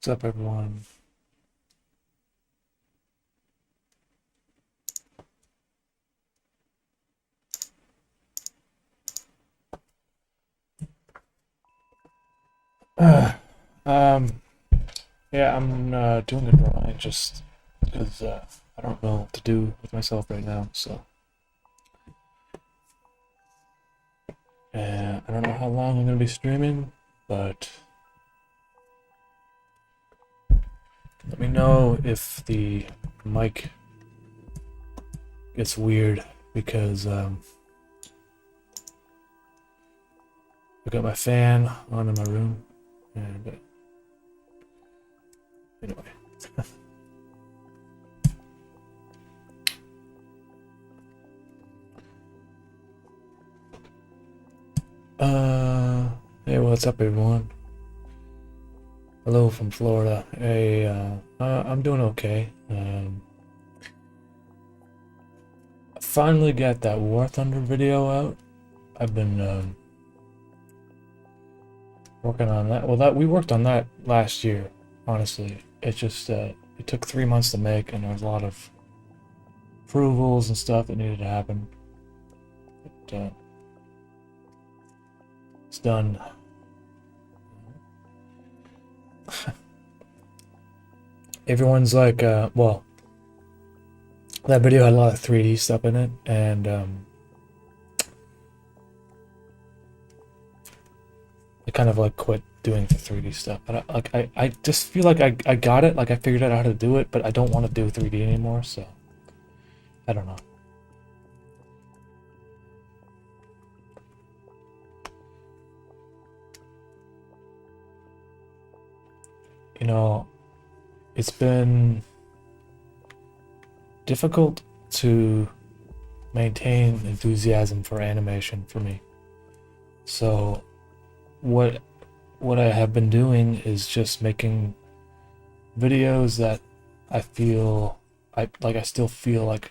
What's up, everyone? Um, yeah, I'm doing a drawing just because I don't know what to do with myself right now. So, I don't know how long I'm gonna be streaming, but let me know if the mic gets weird because I got my fan on in my room, and anyway. Hey, what's up, everyone? Hello from Florida. Hey, I'm doing okay. I finally got that War Thunder video out. I've been working on that. Well, we worked on that last year. Honestly, it just it took 3 months to make, and there was a lot of approvals and stuff that needed to happen. But it's done. Everyone's like, well, that video had a lot of 3D stuff in it, and I kind of like quit doing the 3D stuff. I just feel like I got it, like I figured out how to do it, but I don't want to do 3D anymore, so I don't know. You know, it's been difficult to maintain enthusiasm for animation for me. So what I have been doing is just making videos that I feel I still feel like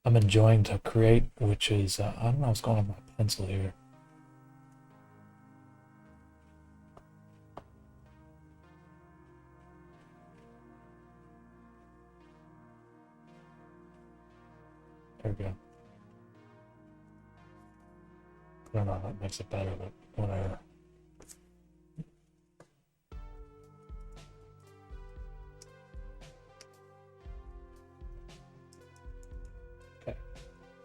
I'm enjoying to create, which is I don't know what's going on with my pencil here. There we go. I don't know if that makes it better, but whatever. Okay,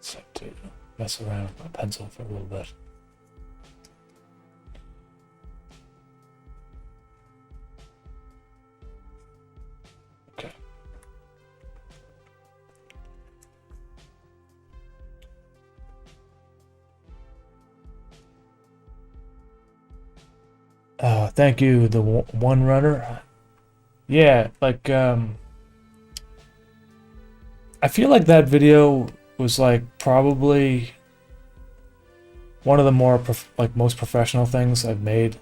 so to mess around with my pencil for a little bit. Okay. Thank you, the one runner. Yeah, like I feel like that video was like probably one of the more most professional things I've made,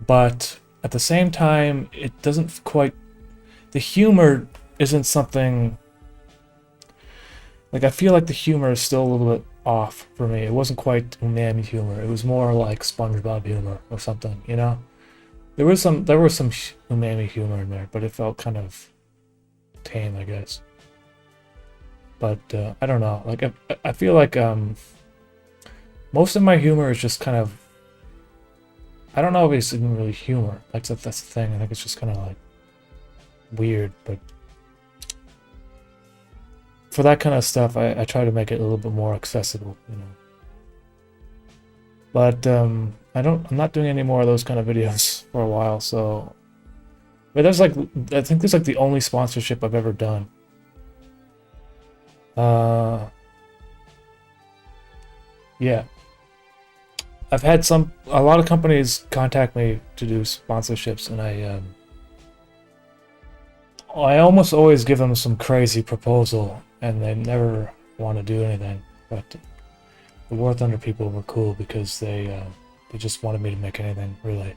but at the same time it doesn't quite, the humor isn't something, like I feel like the humor is still a little bit off for me. It wasn't quite Umami humor. It was more like SpongeBob humor or something, you know? There was some Umami humor in there, but it felt kind of tame, I guess. But I don't know. Like I feel like most of my humor is just kind of, I don't know if it's even really humor. Like that's the thing. I think it's just kind of like weird, but for that kind of stuff, I try to make it a little bit more accessible, you know. But I'm not doing any more of those kind of videos for a while, so. But there's like, I think there's like the only sponsorship I've ever done. Yeah. I've had a lot of companies contact me to do sponsorships, and I almost always give them some crazy proposal, and they never want to do anything. But the War Thunder people were cool because they just wanted me to make anything, really.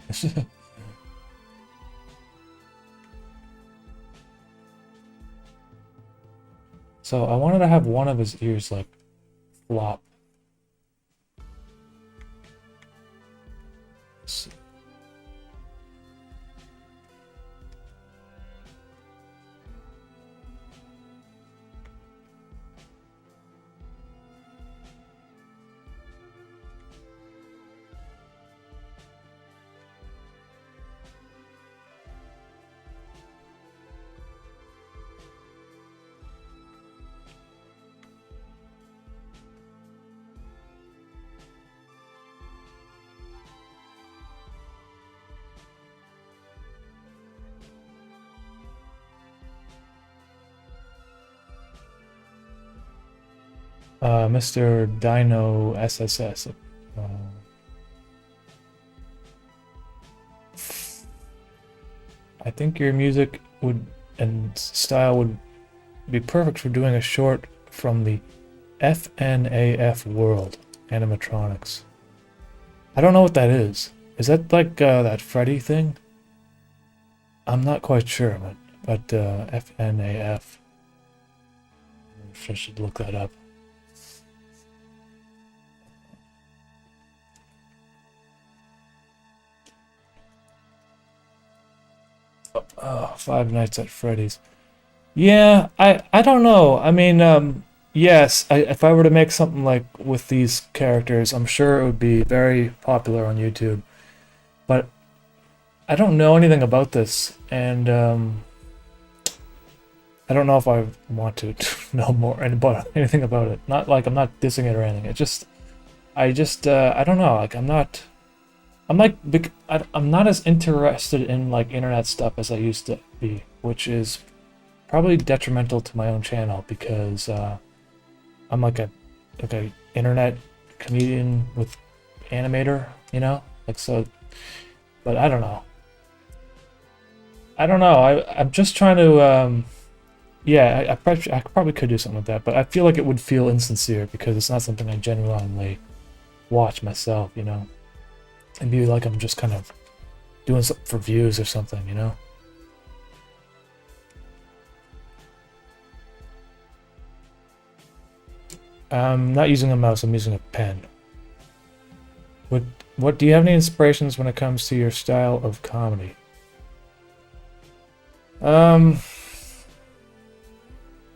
So I wanted to have one of his ears like flop. Let's see. Mr. Dino SSS. I think your music would and style would be perfect for doing a short from the FNAF world, animatronics. I don't know what that is. Is that like that Freddy thing? I'm not quite sure, but FNAF. I should look that up. Oh, Five Nights at Freddy's. Yeah, I don't know. I mean, yes, if I were to make something like with these characters, I'm sure it would be very popular on YouTube. But I don't know anything about this, and I don't know if I want to know more about anything about it. Not like I'm not dissing it or anything. I don't know. Like I'm not as interested in like internet stuff as I used to be, which is probably detrimental to my own channel because I'm like a internet comedian with Animator, you know, like so. But I don't know. I'm just trying to. Yeah, I probably could do something with that, but I feel like it would feel insincere because it's not something I genuinely watch myself, you know. It'd be like I'm just kind of doing something for views or something, you know. I'm not using a mouse, I'm using a pen. What do you have any inspirations when it comes to your style of comedy?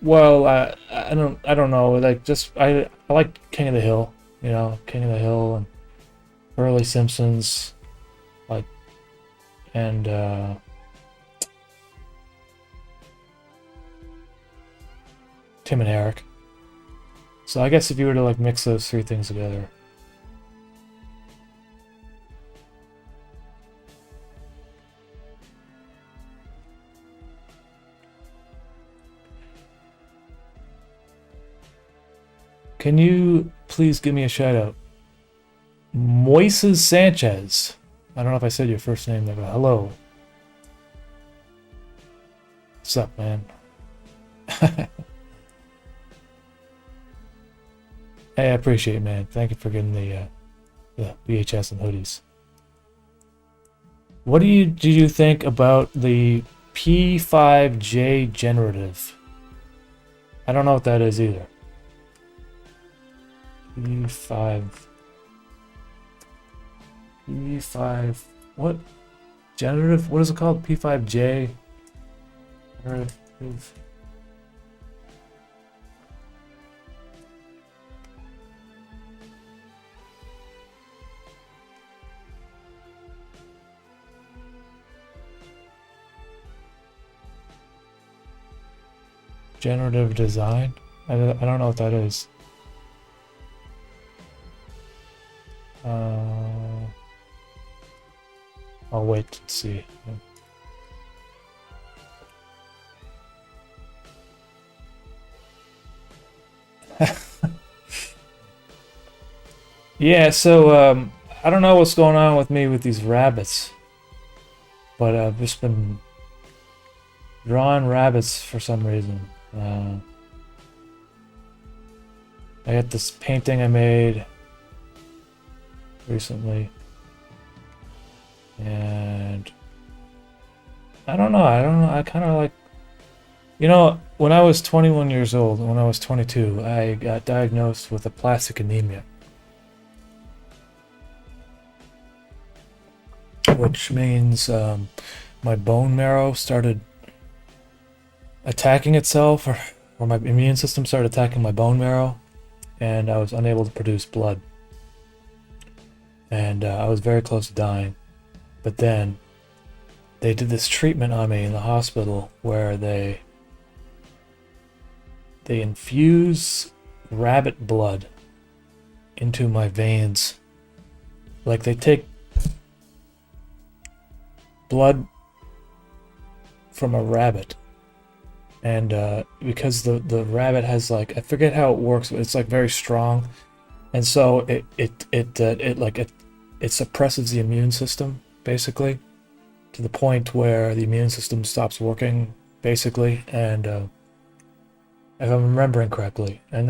Well, I don't know. Like, just I like King of the Hill. You know, King of the Hill and early Simpsons, like, and Tim and Eric. So I guess if you were to like mix those three things together. Can you please give me a shout out? Moises Sanchez. I don't know if I said your first name there, but hello. What's up, man? Hey, I appreciate it, man. Thank you for getting the VHS and hoodies. What do you think about the P5J generative? I don't know what that is either. P5 what? Generative? What is it called? P5J generative. Generative design? I don't know what that is. I'll wait and see. Yeah, so I don't know what's going on with me with these rabbits, but I've just been drawing rabbits for some reason. I got this painting I made recently, and I don't know. I kind of like, you know, when I was 21 years old, when I was 22, I got diagnosed with aplastic anemia, which means my bone marrow started attacking itself, or my immune system started attacking my bone marrow, and I was unable to produce blood. And I was very close to dying. But then they did this treatment on me in the hospital where they infuse rabbit blood into my veins. Like they take blood from a rabbit and because the rabbit has like, I forget how it works, but it's like very strong, and so it suppresses the immune system basically to the point where the immune system stops working basically, and if I'm remembering correctly, and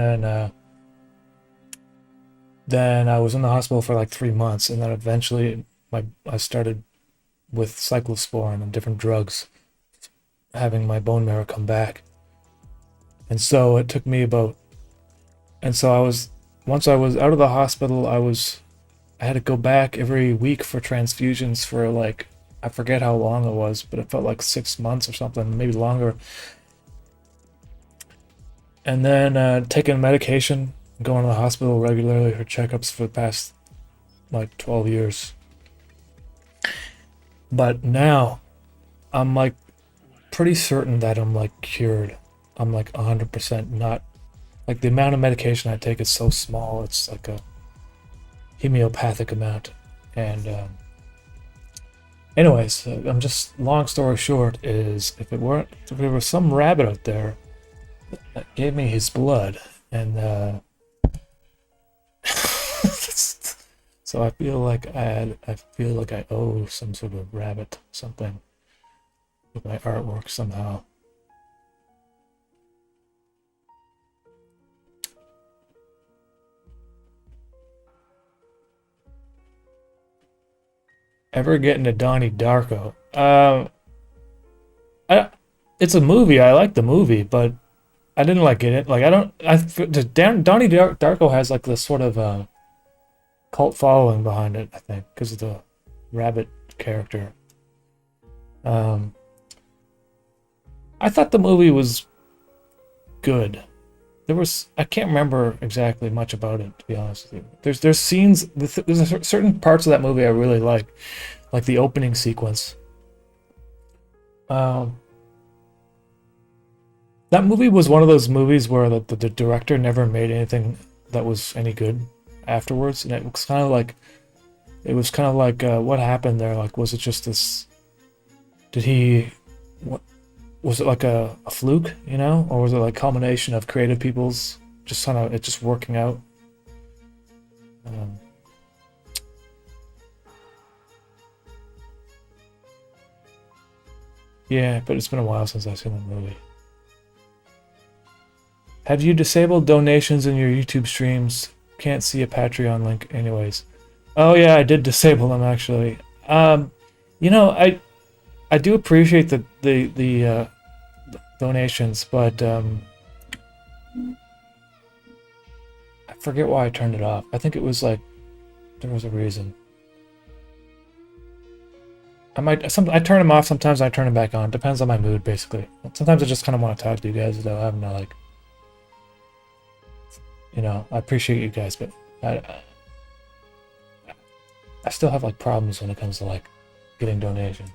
then I was in the hospital for like 3 months, and then eventually I started with cyclosporin and different drugs, having my bone marrow come back. And so it took me about, and so once I was out of the hospital, I had to go back every week for transfusions for like, I forget how long it was, but it felt like 6 months or something, maybe longer. And then taking medication, going to the hospital regularly for checkups for the past like 12 years. But now I'm like pretty certain that I'm like cured. I'm like 100% not, like the amount of medication I take is so small. It's like a homeopathic amount. And anyways, I'm just, long story short is, if there was some rabbit out there that gave me his blood, and so I feel like I owe some sort of rabbit something with my artwork somehow. Ever get into Donnie Darko? It's a movie. I like the movie, but I didn't like it. Like, Donnie Darko has like this sort of cult following behind it, I think, because of the rabbit character. I thought the movie was good. I can't remember exactly much about it, to be honest with you. There's scenes, there's certain parts of that movie I really like the opening sequence. That movie was one of those movies where the director never made anything that was any good afterwards, and it was kind of like, what happened there? Like, was it just this? Was it like a fluke, or was it like a culmination of creative people's just working out? Yeah, but it's been a while since I've seen the movie. Have you disabled donations in your YouTube streams? Can't see a Patreon link anyways. Oh yeah, I did disable them actually. I do appreciate the donations, but I forget why I turned it off. I think it was like, there was a reason. I turn them off sometimes. I turn them back on. Depends on my mood, basically. Sometimes I just kind of want to talk to you guys without having to like, I appreciate you guys, but I still have like problems when it comes to like getting donation.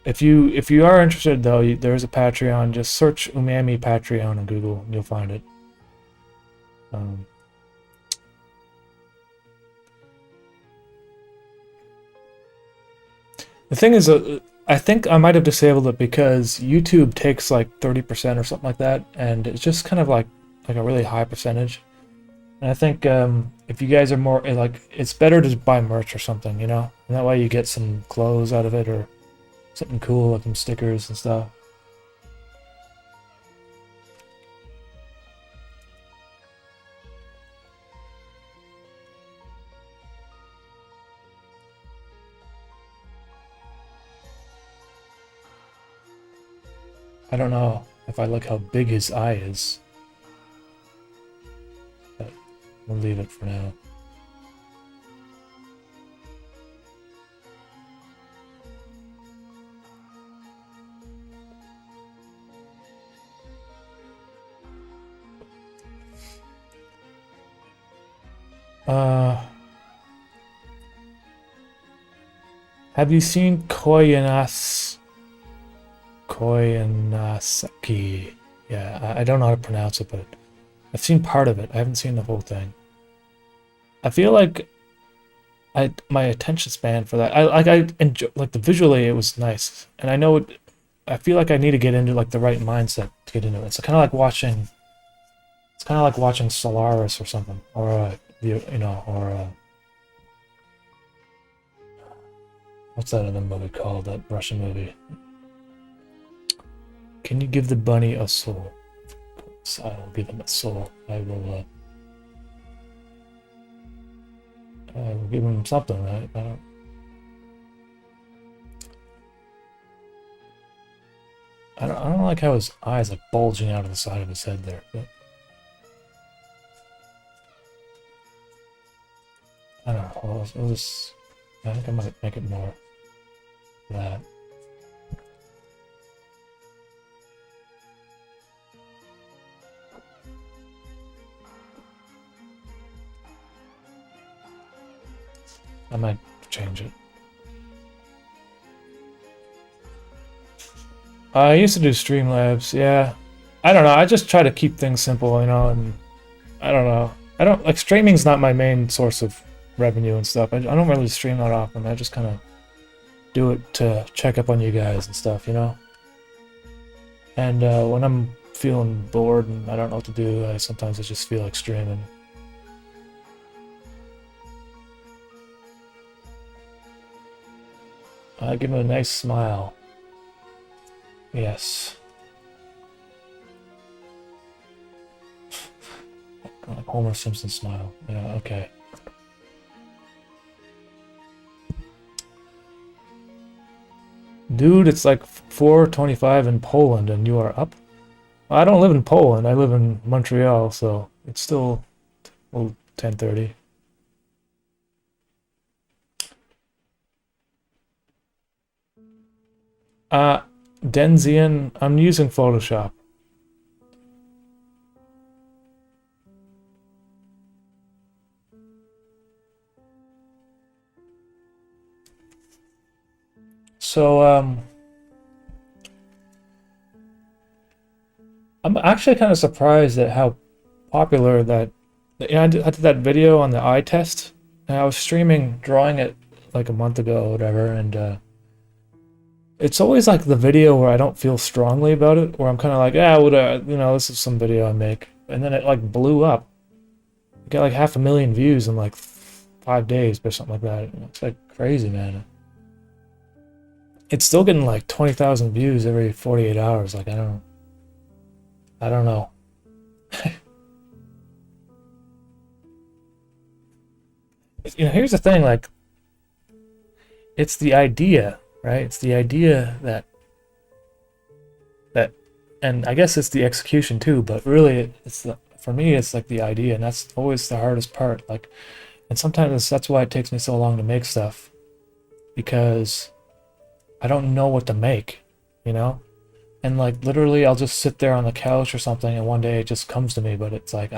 If you are interested though, there is a Patreon. Just search Umami Patreon on Google and you'll find it. The thing is, I think I might have disabled it because YouTube takes like 30% or something like that, and it's just kind of like a really high percentage. And I think if you guys are more like, it's better to buy merch or something, and that way you get some clothes out of it or something cool, like some stickers and stuff. I don't know if I like how big his eye is, but we'll leave it for now. Have you seen Koyanasaki? Yeah, I don't know how to pronounce it, but I've seen part of it. I haven't seen the whole thing. I feel like my attention span for that. I enjoy, like, the visually it was nice, and I know I feel like I need to get into like the right mindset to get into it. It's kind of like watching. It's kind of like watching Solaris or something, or you know, or what's that other movie called? That Russian movie. Can you give the bunny a soul? So I will give him a soul. I will give him something, right? I don't like how his eyes are bulging out of the side of his head there, but I don't know. We'll just, I think I might make it more that. I might change it. I used to do Streamlabs, yeah. I don't know, I just try to keep things simple, you know, and I don't know. I don't, like, streaming's not my main source of revenue and stuff. I don't really stream that often. I just kind of do it to check up on you guys and stuff, you know? And when I'm feeling bored and I don't know what to do, sometimes I just feel like streaming. Give him a nice smile. Yes. Like Homer Simpson smile. Yeah, okay. Dude, it's like 4:25 in Poland and you are up? I don't live in Poland. I live in Montreal, so it's still, well, 10:30. Denzian, I'm using Photoshop. So, I'm actually kind of surprised at how popular that, you know, I did that video on the eye test, and I was drawing it like a month ago or whatever, and it's always like the video where I don't feel strongly about it, where I'm kind of like, yeah, you know, this is some video I make, and then it like blew up. It got like 500,000 views in like 5 days or something like that. It's like crazy, man. It's still getting like 20,000 views every 48 hours. Like, I don't know. You know, here's the thing, like, it's the idea, right? It's the idea that, and I guess it's the execution too, but really for me, it's like the idea, and that's always the hardest part. Like, and sometimes that's why it takes me so long to make stuff, because I don't know what to make, you know? And like literally I'll just sit there on the couch or something and one day it just comes to me, but it's like,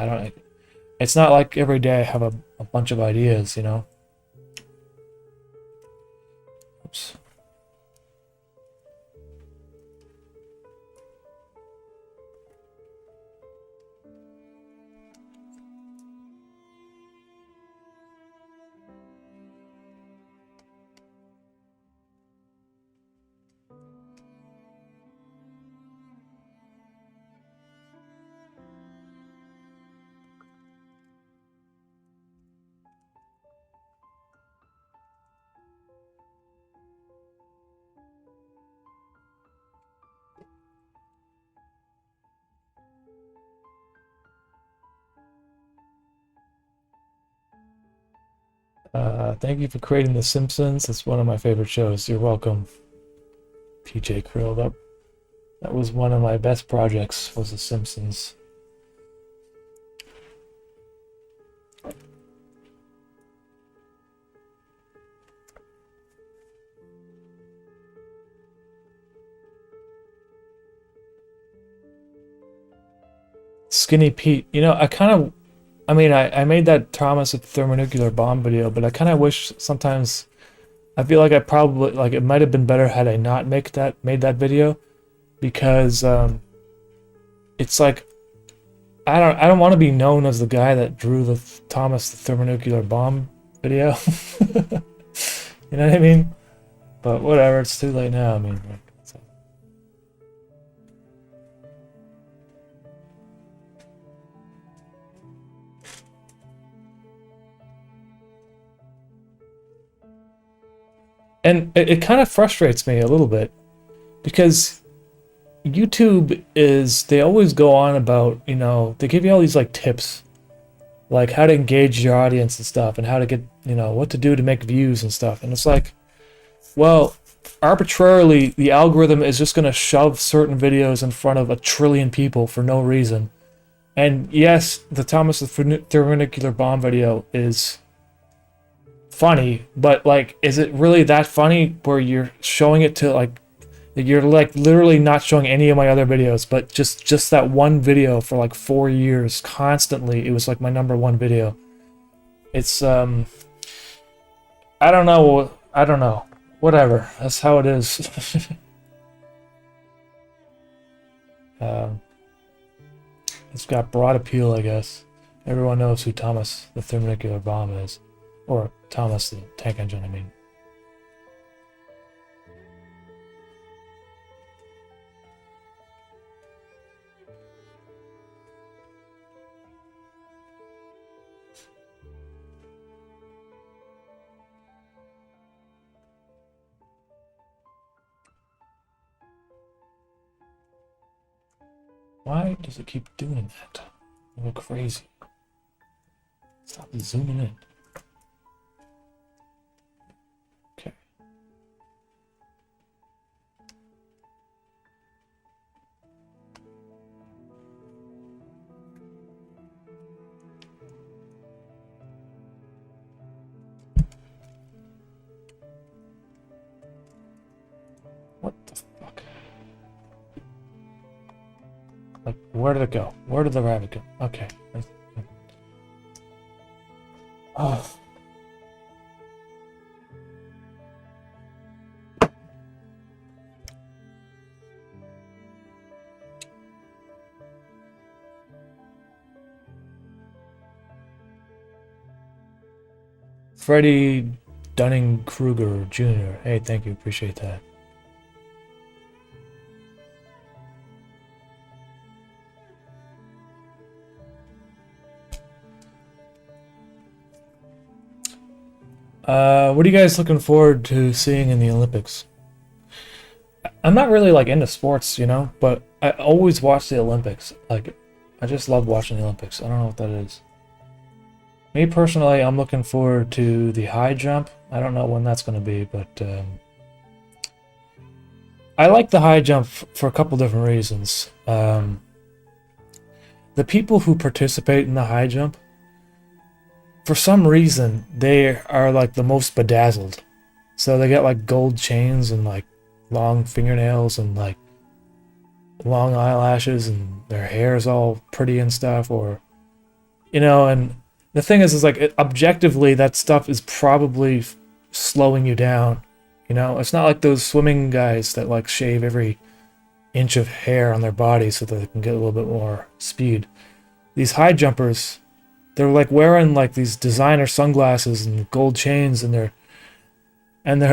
it's not like every day I have a bunch of ideas, you know? Oops. Thank you for creating The Simpsons. It's one of my favorite shows. You're welcome, PJ Krill. That was one of my best projects, was The Simpsons. Skinny Pete. You know, I mean, I made that Thomas at the thermonuclear bomb video, but I kind of wish sometimes, I feel like I probably, like, it might have been better had I not made that video, because it's like, I don't want to be known as the guy that drew the Thomas the thermonuclear bomb video. You know what I mean? But whatever, it's too late now. I mean, And it kind of frustrates me a little bit because YouTube is, they always go on about, you know, they give you all these like tips, like how to engage your audience and stuff, and how to get, you know, what to do to make views and stuff. And it's like, well, arbitrarily, the algorithm is just going to shove certain videos in front of a trillion people for no reason. And yes, the Thomas the Thermonuclear Bomb video is funny, but like, is it really that funny where you're showing it to like, you're like literally not showing any of my other videos, but just that one video for like 4 years constantly, it was like my #1 video. It's I don't know, whatever, that's how it is. It's got broad appeal, I guess. Everyone knows who Thomas the Thermonuclear Bomb is, or Thomas the Tank Engine, I mean. Why does it keep doing that? I go crazy. Stop zooming in. Okay. What the fuck? Like, where did it go? Where did the rabbit go? Okay. Oh. Freddie Dunning-Kruger Jr. Hey, thank you. Appreciate that. What are you guys looking forward to seeing in the Olympics? I'm not really like into sports, you know, but I always watch the Olympics. Like, I just love watching the Olympics. I don't know what that is. Me personally, I'm looking forward to the high jump. I don't know when that's going to be, but I like the high jump for a couple different reasons. The people who participate in the high jump, for some reason, they are like the most bedazzled. So they get like gold chains and like long fingernails and like long eyelashes, and their hair is all pretty and stuff, or, you know, and the thing is like, objectively, that stuff is probably slowing you down. You know, it's not like those swimming guys that like shave every inch of hair on their body so that they can get a little bit more speed. These high jumpers, they're like wearing like these designer sunglasses and gold chains, and they're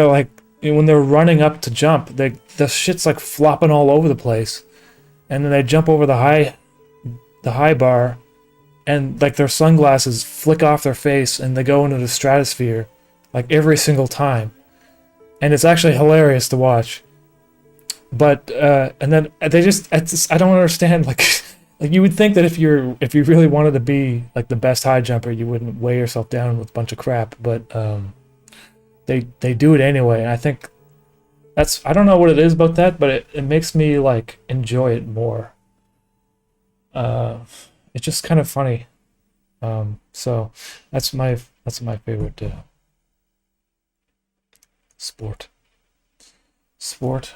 like, when they're running up to jump, the shit's like flopping all over the place, and then they jump over the high bar, and like their sunglasses flick off their face and they go into the stratosphere like every single time, and it's actually hilarious to watch. But and then they just, I don't understand, like like you would think that if you really wanted to be like the best high jumper, you wouldn't weigh yourself down with a bunch of crap, but they do it anyway, and I think I don't know what it is about that, but it makes me like enjoy it more. It's just kind of funny. So that's my favorite sport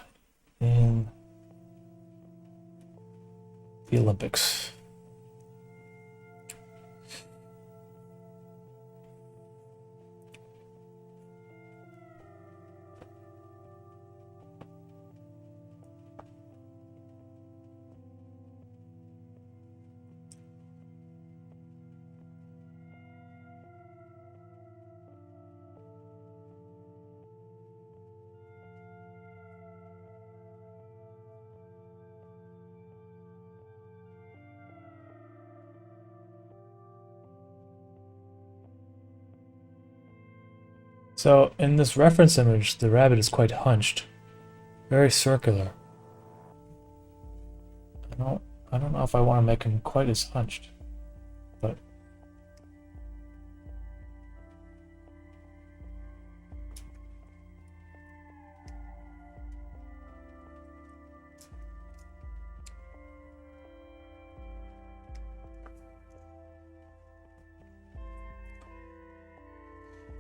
in the Olympics. So in this reference image, the rabbit is quite hunched, very circular. I don't know if I want to make him quite as hunched, but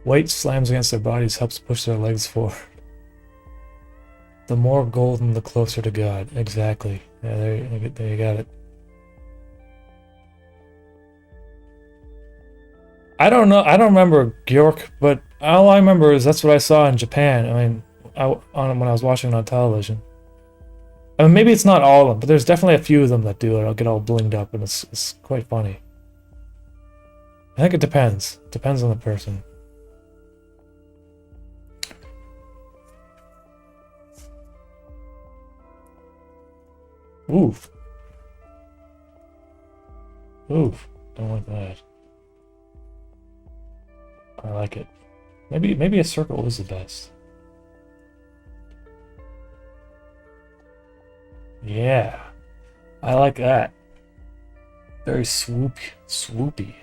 weight slams against their bodies helps push their legs forward. The more golden, the closer to God. Exactly. Yeah, there you got it. I don't know. I don't remember Gyork, but all I remember is that's what I saw in Japan. I mean, when I was watching it on television. I mean, maybe it's not all of them, but there's definitely a few of them that do it. I'll get all blinged up, and it's quite funny. I think it depends. Depends on the person. Oof. Oof. Don't like that. I like it. Maybe a circle is the best. Yeah. I like that. Very swoopy.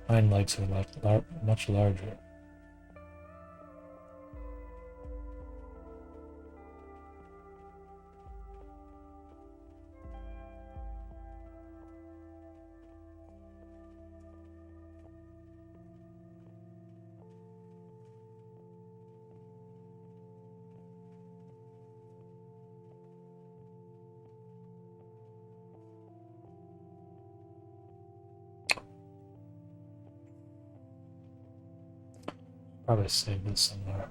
Hind legs are much larger. Probably save this somewhere.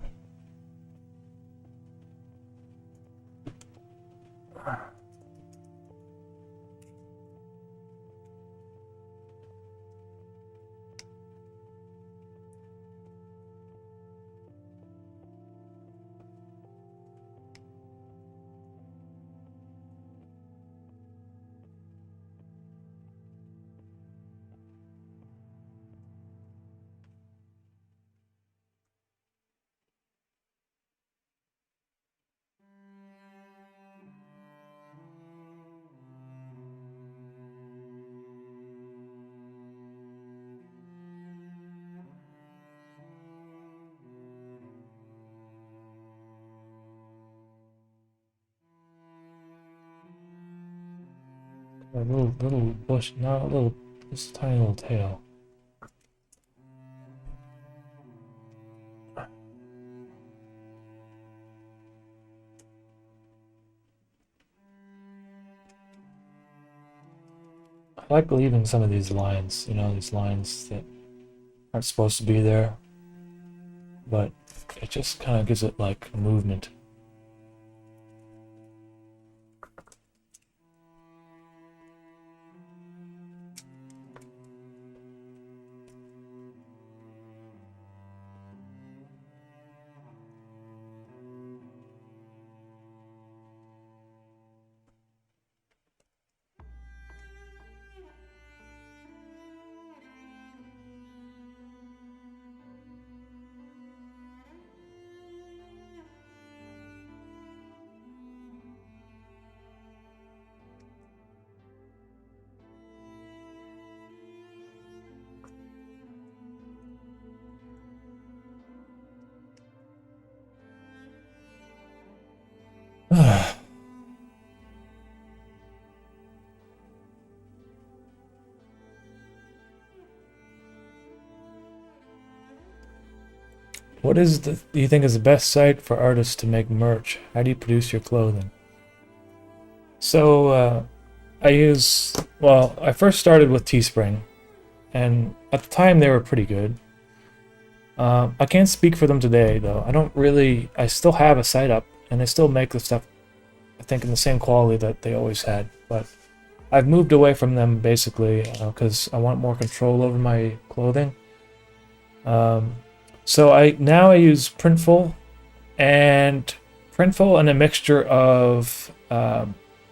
A little bush, not a little, just a tiny little tail. I like leaving some of these lines, you know, these lines that aren't supposed to be there, but it just kind of gives it like movement. What do you think is the best site for artists to make merch? How do you produce your clothing? So, I first started with Teespring, and at the time they were pretty good. I can't speak for them today, though. I still have a site up, and they still make the stuff, I think, in the same quality that they always had, but I've moved away from them basically because I want more control over my clothing. So I use Printful and a mixture of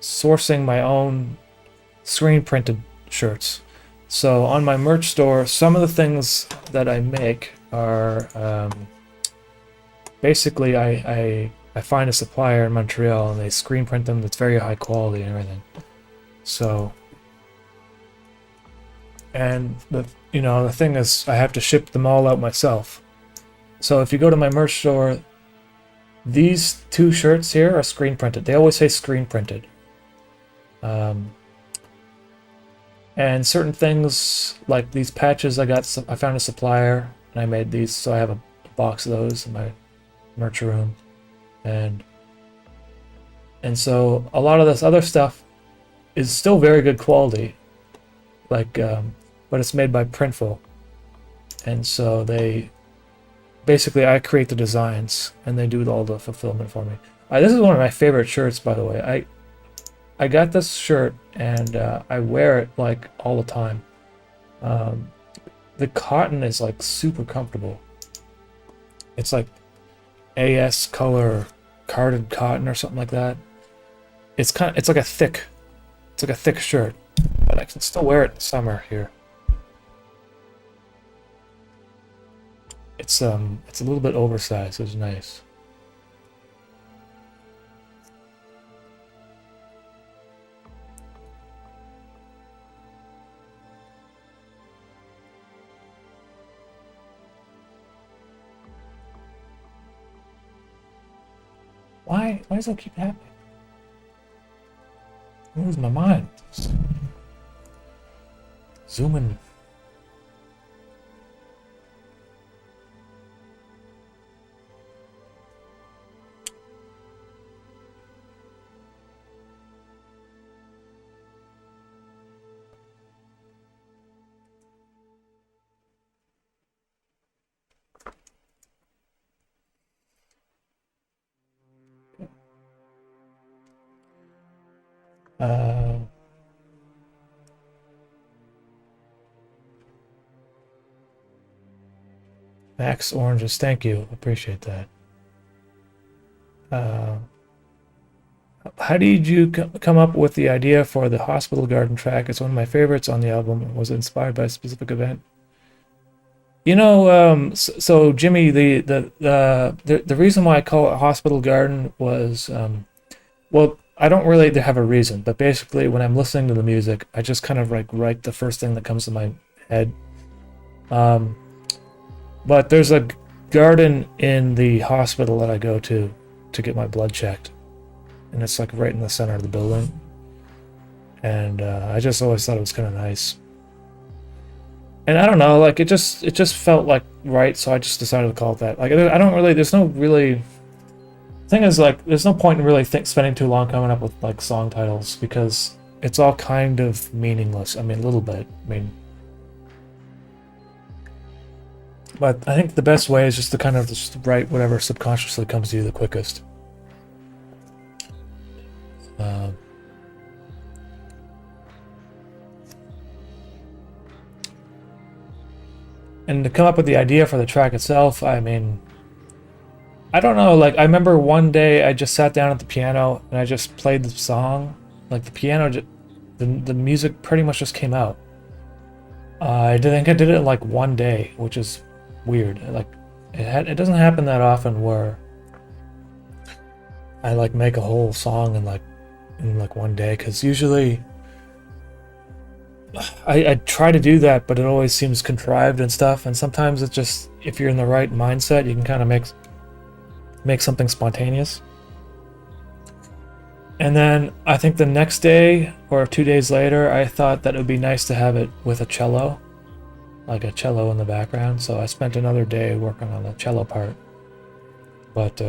sourcing my own screen printed shirts. So on my merch store, some of the things that I make are basically I find a supplier in Montreal and they screen print them. That's very high quality and everything. So, and the thing is, I have to ship them all out myself. So if you go to my merch store, these two shirts here are screen printed. They always say screen printed. And certain things like these patches, I found a supplier and I made these, so I have a box of those in my merch room, and so a lot of this other stuff is still very good quality, like but it's made by Printful, and so they basically I create the designs and they do all the fulfillment for me. This is one of my favorite shirts, by the way. I got this shirt and I wear it like all the time. The cotton is like super comfortable. It's like AS color carded cotton or something like that. It's like a thick shirt, but I can still wear it in summer here. It's a little bit oversized. It's nice. Why does that keep happening? I lose my mind. Zoom in. Max Oranges, thank you. Appreciate that. How did you come up with the idea for the Hospital Garden track? It's one of my favorites on the album. Was it inspired by a specific event? So Jimmy, the reason why I call it Hospital Garden was, well, I don't really have a reason, but basically when I'm listening to the music, I just kind of like write the first thing that comes to my head. But there's a garden in the hospital that I go to get my blood checked, and it's like right in the center of the building. And I just always thought it was kind of nice. And I don't know, like it just felt like right, so I just decided to call it that. Like there's no really. Thing is, like, there's no point in really spending too long coming up with like song titles because it's all kind of meaningless. I mean, a little bit. I mean. But I think the best way is just to kind of just write whatever subconsciously comes to you the quickest. And to come up with the idea for the track itself, I mean, I don't know, like, I remember one day I just sat down at the piano and I just played the song. Like, the piano, the music pretty much just came out. I think I did it in like one day, which is weird. Like, it doesn't happen that often where I like make a whole song in like one day, because usually I try to do that, but it always seems contrived and stuff, and sometimes it's just, if you're in the right mindset, you can kind of make something spontaneous. And then I think the next day or 2 days later, I thought that it would be nice to have it with a cello, like a cello in the background. So I spent another day working on the cello part. But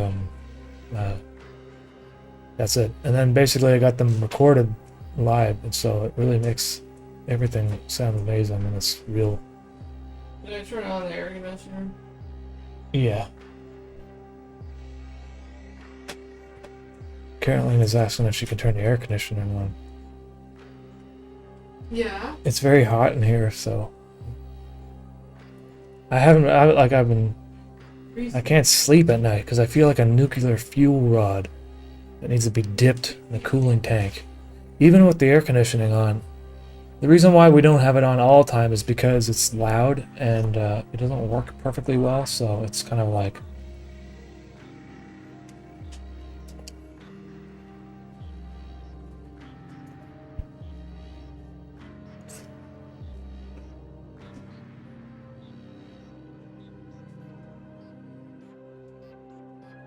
that's it. And then basically I got them recorded live, and so it really makes everything sound amazing, and it's real. Did I turn on the air conditioner? Yeah. Caroline is asking if she can turn the air conditioner on. Yeah. It's very hot in here, so. I've been. I can't sleep at night because I feel like a nuclear fuel rod that needs to be dipped in a cooling tank. Even with the air conditioning on. The reason why we don't have it on all the time is because it's loud and it doesn't work perfectly well, so it's kind of like...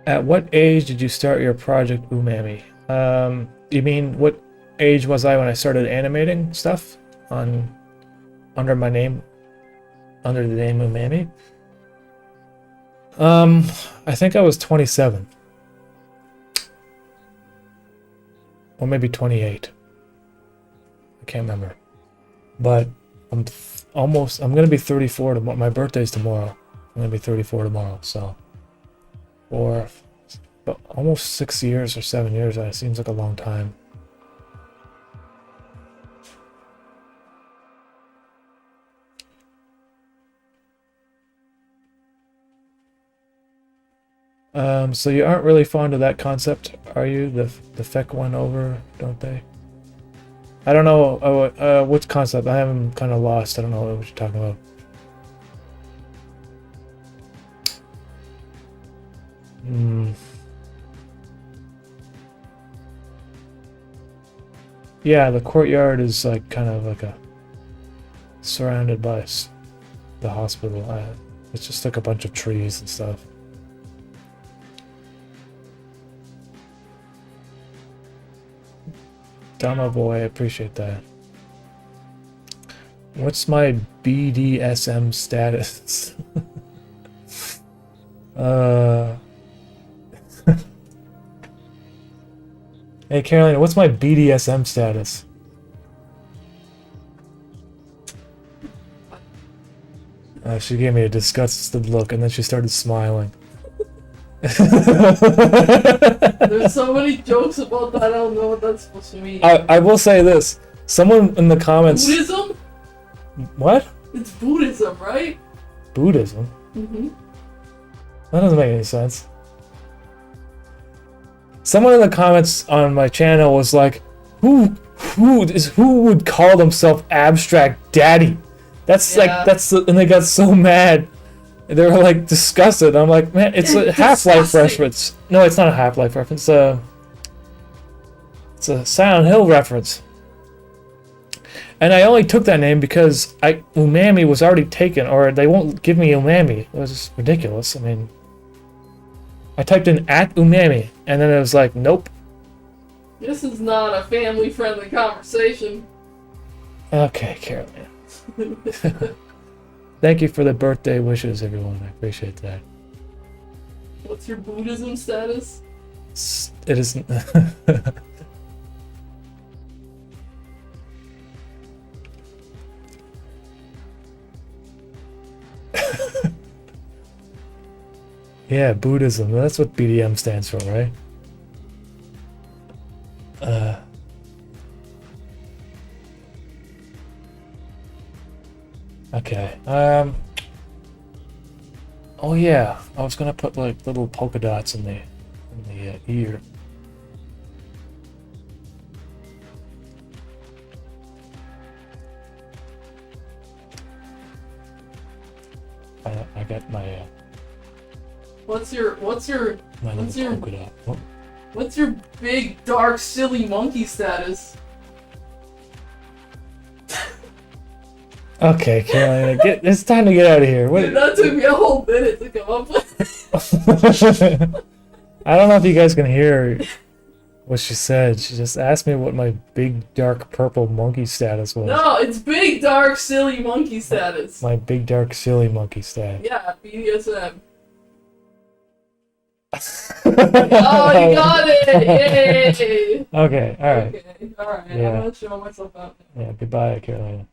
At what age did you start your project Umami? You mean what age was I when I started animating stuff on under my name, under the name Umami? I think I was 27. Or maybe 28. I can't remember. But I'm gonna be 34 tomorrow. My birthday's tomorrow. I'm gonna be 34 tomorrow, so for almost 6 years or 7 years, that seems like a long time. So you aren't really fond of that concept, are you? The feck one over, don't they? I don't know which concept. I am kind of lost. I don't know what you're talking about. Yeah, the courtyard is like kind of like a surrounded by the hospital. It's just like a bunch of trees and stuff. Dama boy, I appreciate that. What's my BDSM status? Hey Carolina, what's my BDSM status? She gave me a disgusted look and then she started smiling. There's so many jokes about that, I don't know what that's supposed to mean. I will say this. Someone in the comments... Buddhism? What? It's Buddhism, right? Buddhism? Mm-hmm. That doesn't make any sense. Someone in the comments on my channel was like, who would call themselves abstract daddy? That's like, and they got so mad. They were like disgusted. I'm like, man, it's a Half-Life reference. No, it's not a Half-Life reference. It's a Silent Hill reference. And I only took that name because Umami was already taken, or they won't give me Umami. It was just ridiculous. I mean, I typed in @Umami, and then it was like, nope. This is not a family-friendly conversation. Okay, Carolina. Thank you for the birthday wishes, everyone. I appreciate that. What's your Buddhism status? It isn't. Yeah, Buddhism. That's what BDM stands for, right? Okay. Oh yeah, I was gonna put like little polka dots in the ear. I got my What's your polka dot. Oh. What's your big dark silly monkey status? Okay, Carolina, it's time to get out of here. What? Dude, that took me a whole minute to come up with. I don't know if you guys can hear what she said. She just asked me what my big dark purple monkey status was. No, it's big dark silly monkey status. My big dark silly monkey status. Yeah, BDSM. Oh, you got it! Yay! Okay, alright. Okay, alright. Yeah. I'm not showing myself out. Yeah, goodbye, Carolina.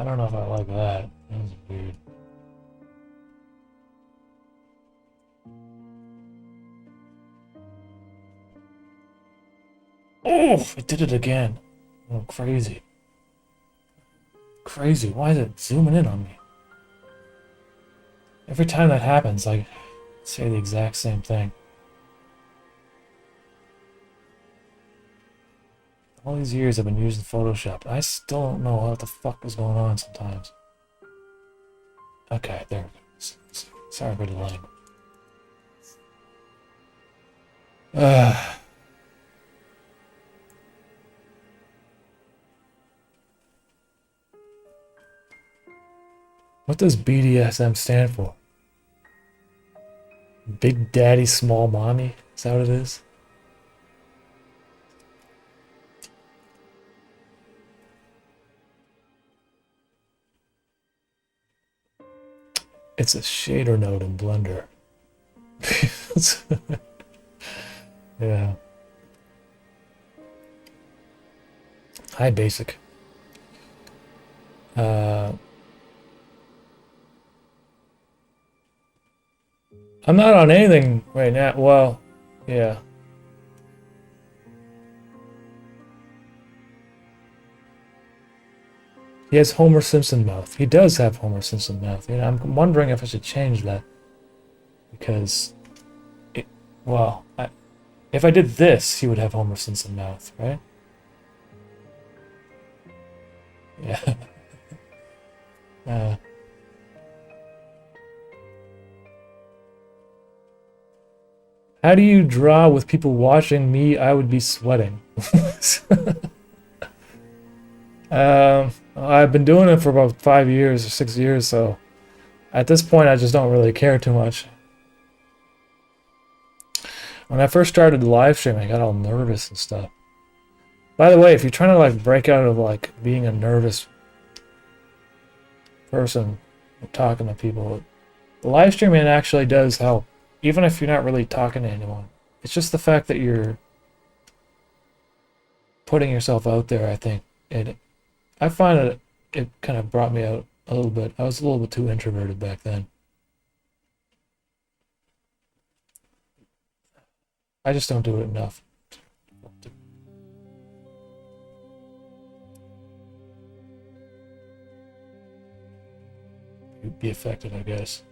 don't know if I like that. That was weird. Oh, it did it again. Oh, crazy. Crazy. Why is it zooming in on me? Every time that happens, I say the exact same thing. All these years I've been using Photoshop, and I still don't know what the fuck is going on sometimes. Okay, there it goes. Sorry for the line. What does BDSM stand for? Big Daddy Small Mommy? Is that what it is? It's a shader node in Blender. Yeah. Hi, Basic. I'm not on anything right now. Well, yeah. He has Homer Simpson mouth. He does have Homer Simpson mouth. You know, I'm wondering if I should change that. Because, well, if I did this, he would have Homer Simpson mouth, right? Yeah. How do you draw with people watching me? I would be sweating. I've been doing it for about 5 years or 6 years, so at this point I just don't really care too much. When I first started the live stream, I got all nervous and stuff. By the way, if you're trying to like break out of like being a nervous person talking to people, the live streaming actually does help, even if you're not really talking to anyone. It's just the fact that you're putting yourself out there. I think I find it kind of brought me out a little bit. I was a little bit too introverted back then. I just don't do it enough. Be affected, I guess.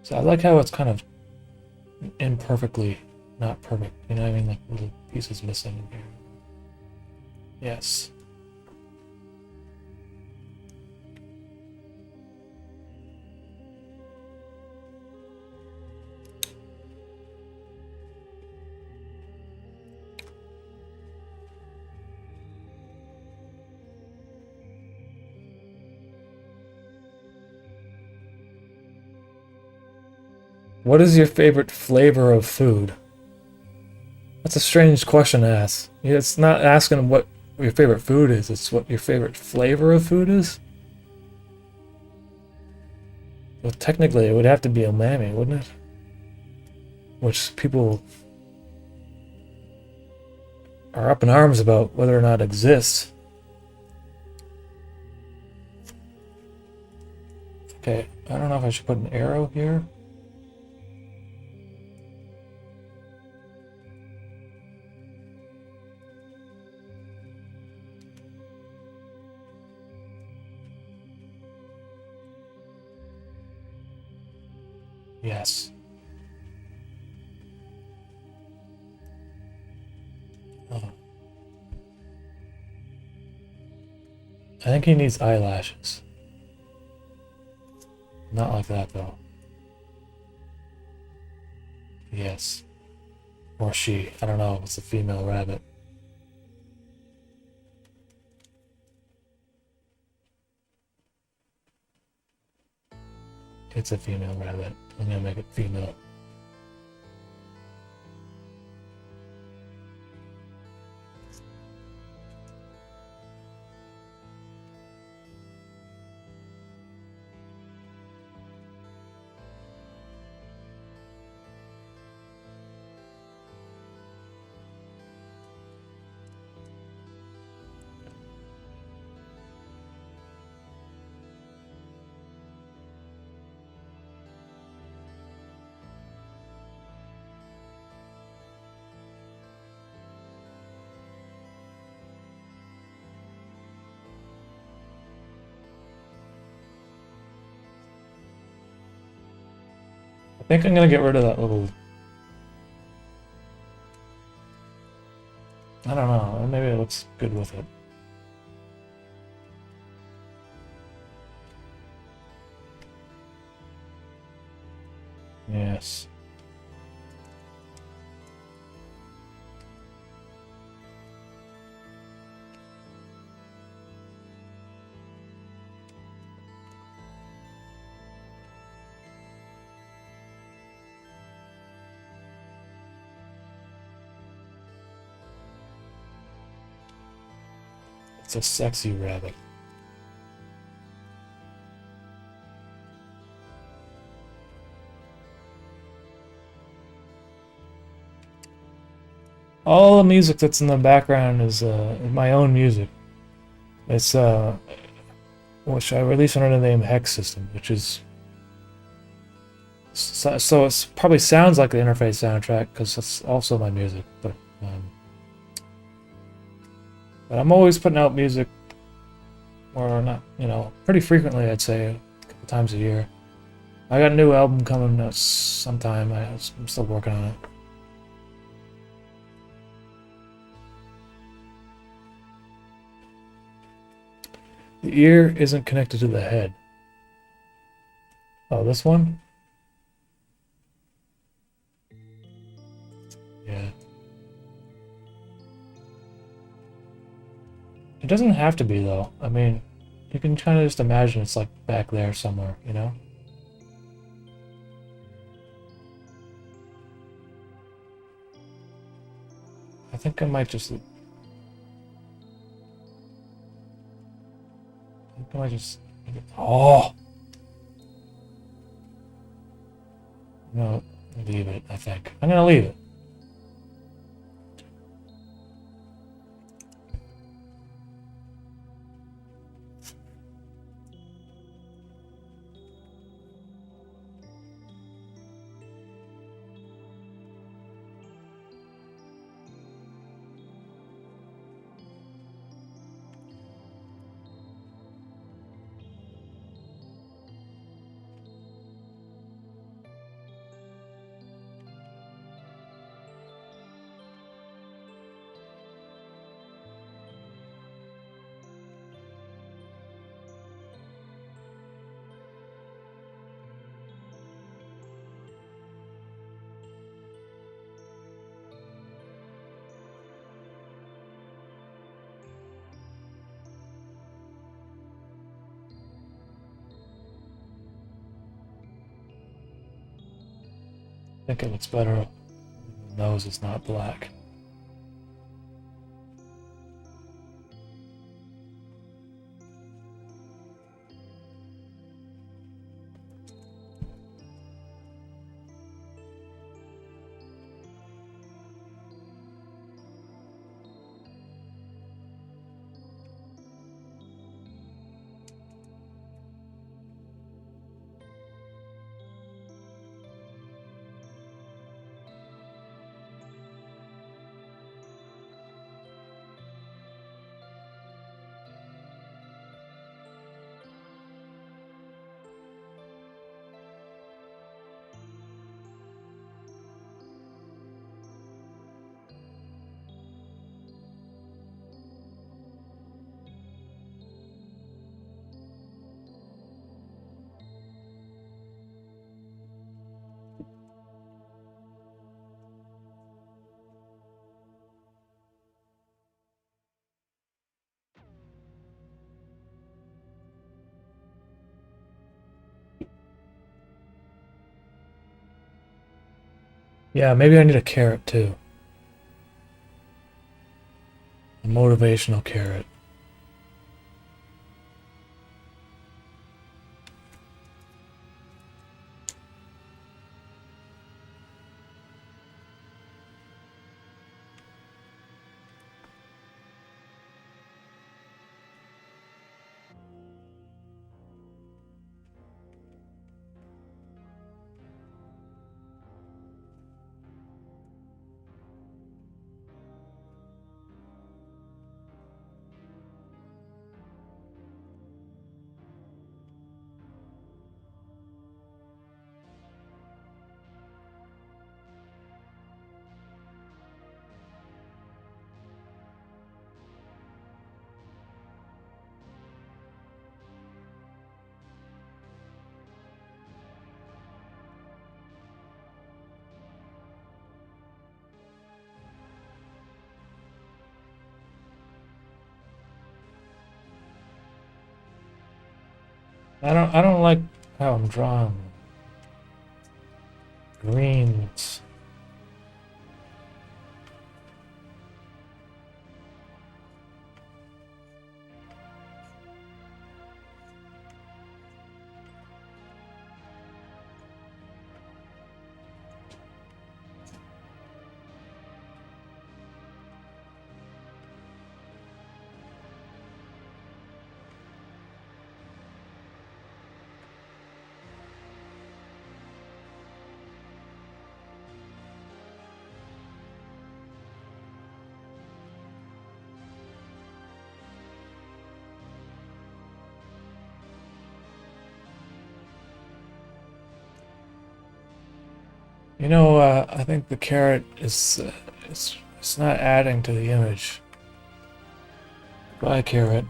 So I like how it's kind of imperfectly not perfect. You know what I mean? Like little pieces missing in here. Yes. What is your favorite flavor of food? That's a strange question to ask. It's not asking what your favorite food is, it's what your favorite flavor of food is. Well, technically, it would have to be umami, wouldn't it? Which people are up in arms about whether or not it exists. Okay, I don't know if I should put an arrow here. Yes. Oh. I think he needs eyelashes. Not like that, though. Yes. Or she. I don't know. It's a female rabbit. It's a female rabbit. I'm gonna make it female. think I'm gonna get rid of that little... I don't know, maybe it looks good with it. Yes. It's a sexy rabbit. All the music that's in the background is my own music. It's which I released under the name Hex System, which is so it probably sounds like the interface soundtrack because it's also my music, but I'm always putting out music, or not, you know, pretty frequently. I'd say a couple times a year. I got a new album coming out sometime. I'm still working on it. The ear isn't connected to the head. Oh, this one? Yeah. It doesn't have to be, though. I mean, you can kind of just imagine it's like back there somewhere, you know? I think I might just... Oh! No, leave it, I think. I'm gonna leave it. I think it looks better. The nose is not black. Yeah, maybe I need a carrot too. A motivational carrot. I don't like how I'm drawing greens. You know, I think the carrot is it's not adding to the image. Bye, carrot.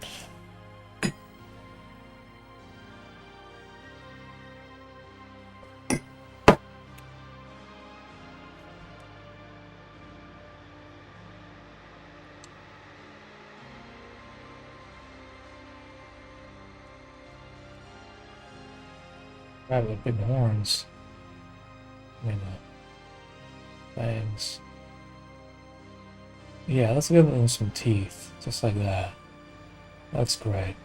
Rabbit, big horns. I mean, fangs. Yeah, let's give them some teeth, just like that. That's great.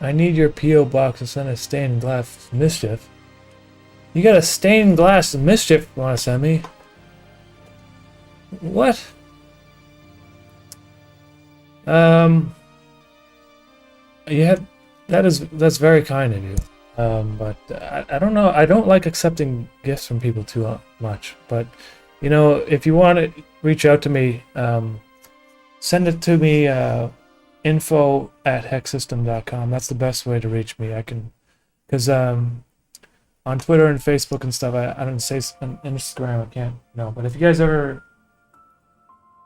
I need your P.O. box to send a stained glass mischief. You got a stained glass mischief you want to send me? What? Yeah, that's very kind of you. But I don't know. I don't like accepting gifts from people too much. But you know, if you want to reach out to me, send it to me. Info@hexsystem.com. That's the best way to reach me. I can, because on Twitter and Facebook and stuff, I don't say on Instagram. I can't. No, but if you guys ever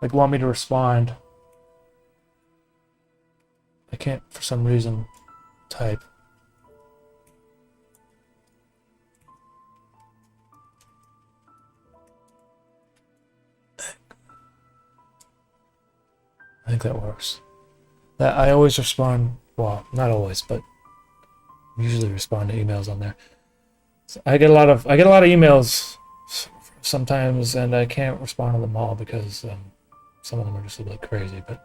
like want me to respond, I can't for some reason type. I think that works. That I always respond. Well, not always, but usually respond to emails on there. So I get a lot of emails sometimes, and I can't respond to them all because some of them are just a bit crazy. But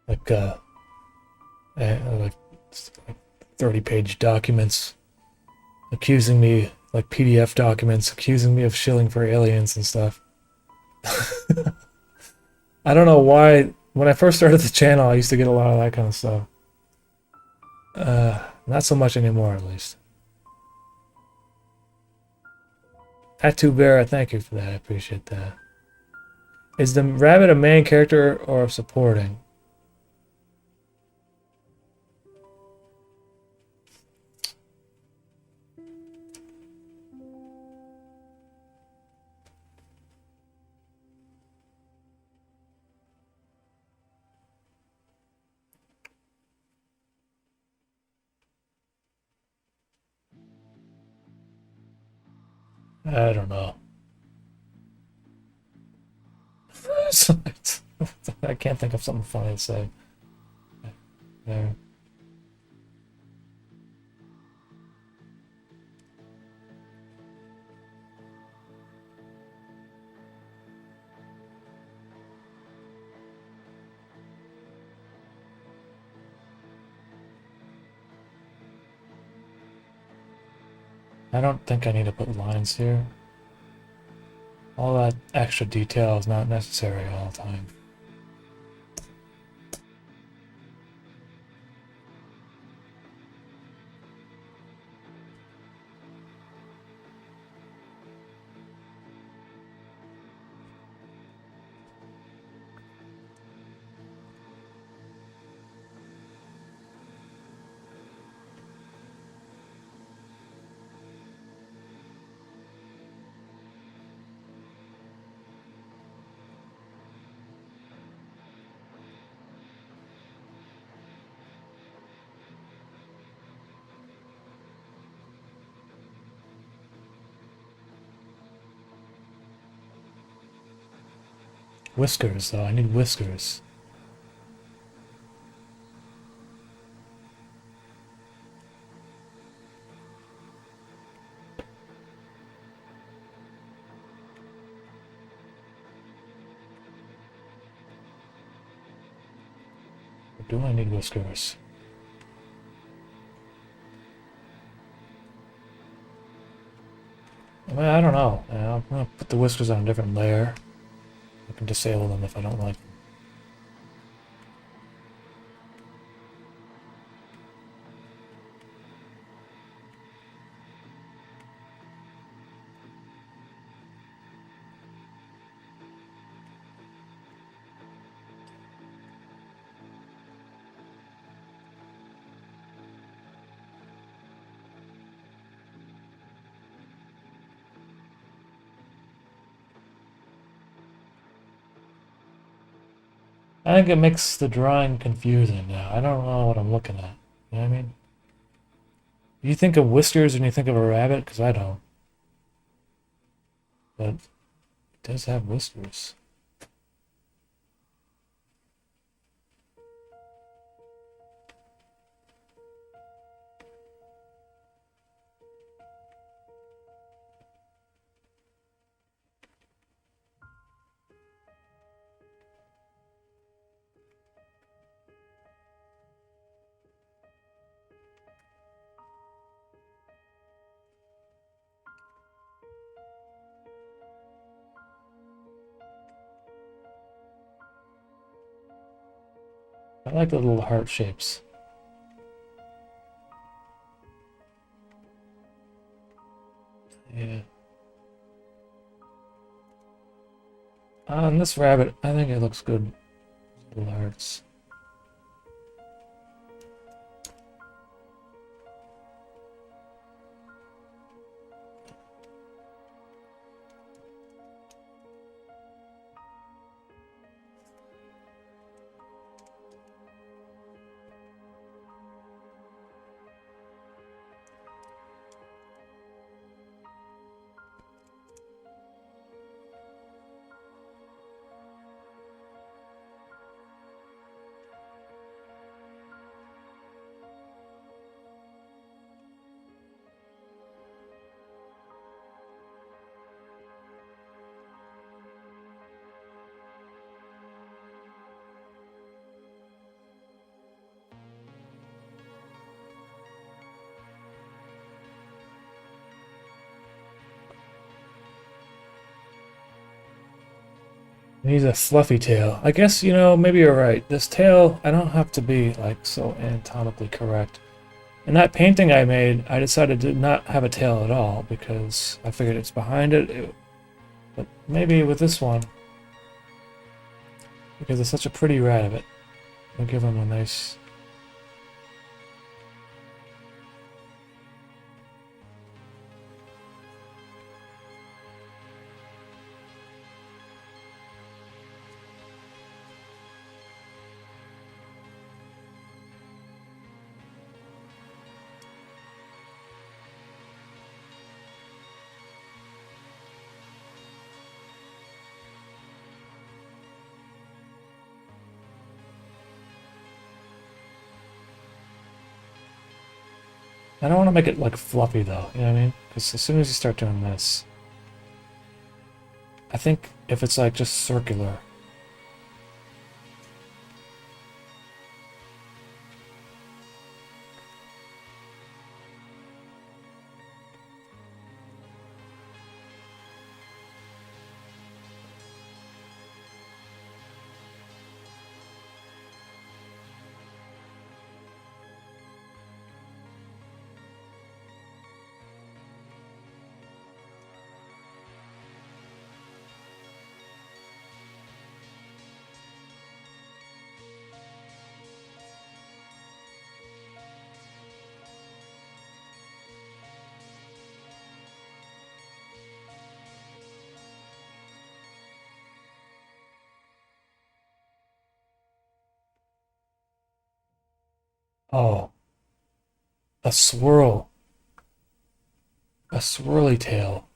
like like 30-page documents accusing me, like PDF documents accusing me of shilling for aliens and stuff. I don't know why. When I first started the channel, I used to get a lot of that kind of stuff. Not so much anymore, at least. Tattoo Bear, thank you for that. I appreciate that. Is the rabbit a main character or supporting? I don't know. I can't think of something funny to say. There. I don't think I need to put lines here. All that extra detail is not necessary all the time. Whiskers, though. I need whiskers. Or do I need whiskers? I mean, I don't know. I'm gonna put the whiskers on a different layer. I can disable them if I don't like them. I think it makes the drawing confusing now. I don't know what I'm looking at. You know what I mean? Do you think of whiskers when you think of a rabbit? Because I don't. But it does have whiskers. I like the little heart shapes. Yeah. On this rabbit, I think it looks good. Little hearts. He's a fluffy tail. I guess, you know, maybe you're right. This tail, I don't have to be, like, so anatomically correct. In that painting I made, I decided to not have a tail at all because I figured it's behind it. But maybe with this one, because it's such a pretty rabbit, I'll give him a nice... I don't want to make it, like, fluffy, though, you know what I mean? Because as soon as you start doing this, I think if it's, like, just circular... Oh, a swirl. A swirly tail.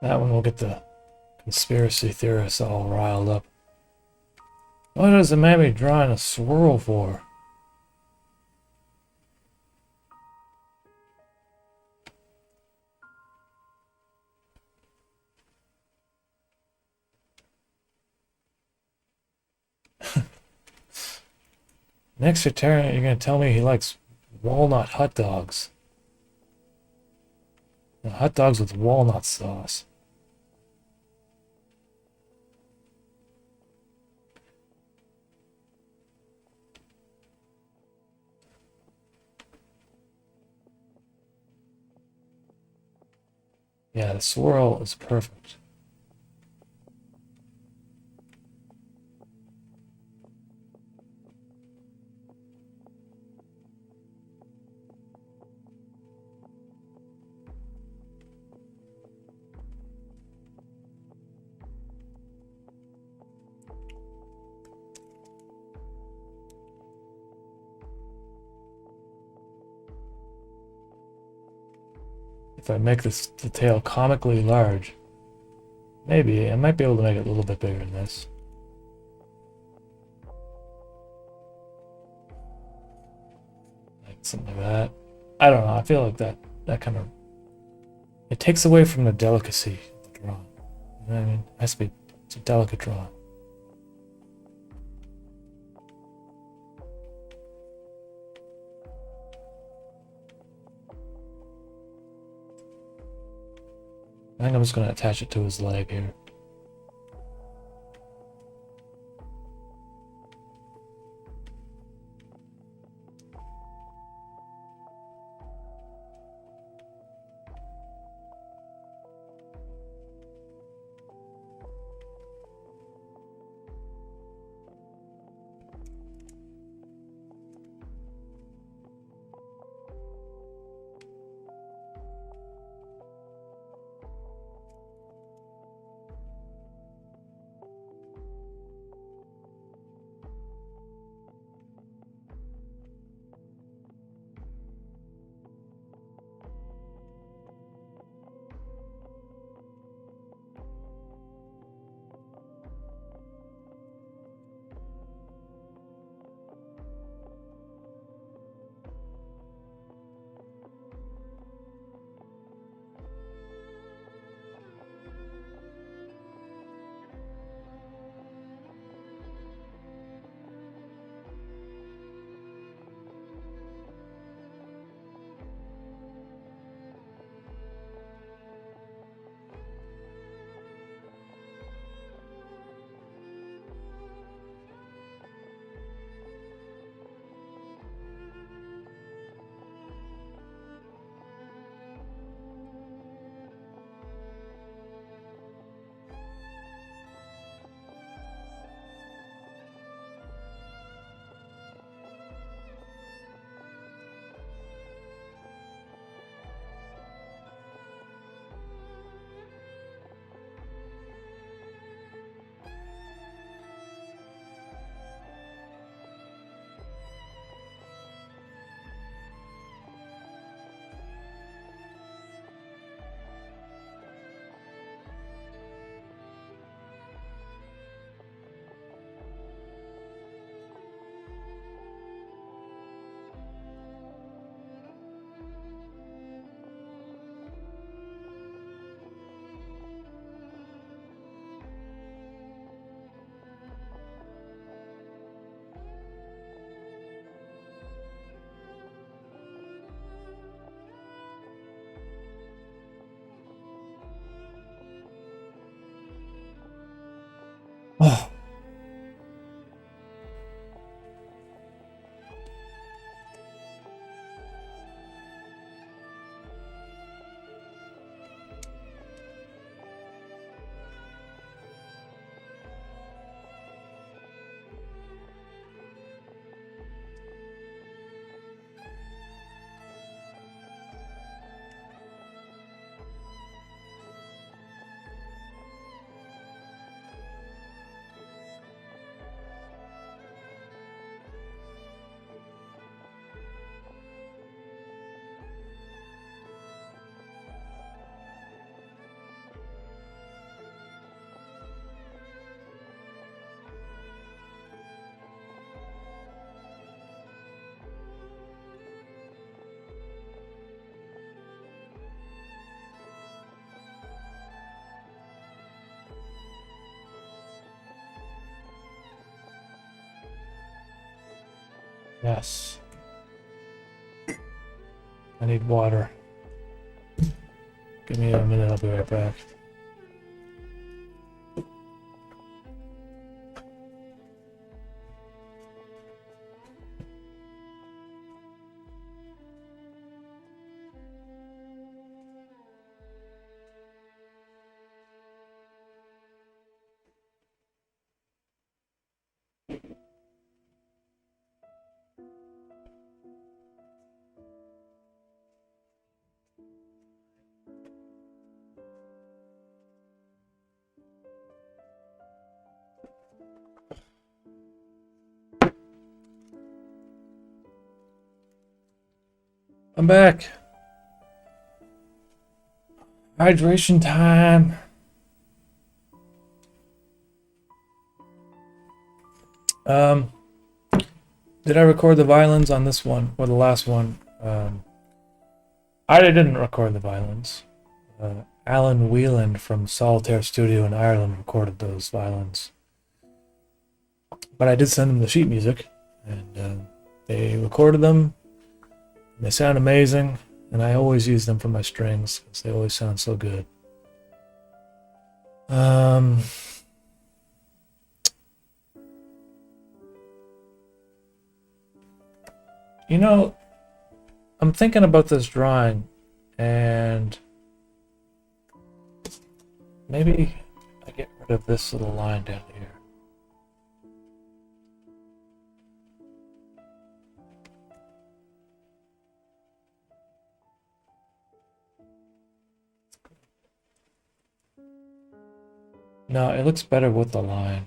That one will get the conspiracy theorists all riled up. What is Umami drawing a swirl for? Next you're gonna tell me he likes walnut hot dogs. Hot dogs with walnut sauce. Yeah, the swirl is perfect. If I make the tail comically large, maybe I might be able to make it a little bit bigger than this. Like something like that. I don't know. I feel like that kind of, it takes away from the delicacy of the drawing. You know what I mean? It has to be, it's a delicate drawing. I think I'm just going to attach it to his leg here. Yes. I need water. Give me a minute, I'll be right back. I'm back. Hydration time. Did I record the violins on this one or the last one? I didn't record the violins. Alan Whelan from Solitaire Studio in Ireland recorded those violins. But I did send them the sheet music, and they recorded them. And they sound amazing, and I always use them for my strings because they always sound so good. You know, I'm thinking about this drawing, and maybe I get rid of this little line down here. No, it looks better with the line.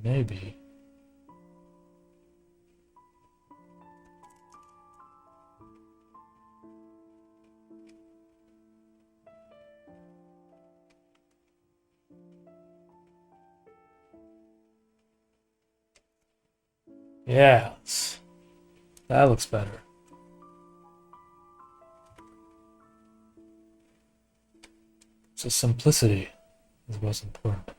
Maybe. Yeah, that looks better. So simplicity is what's important.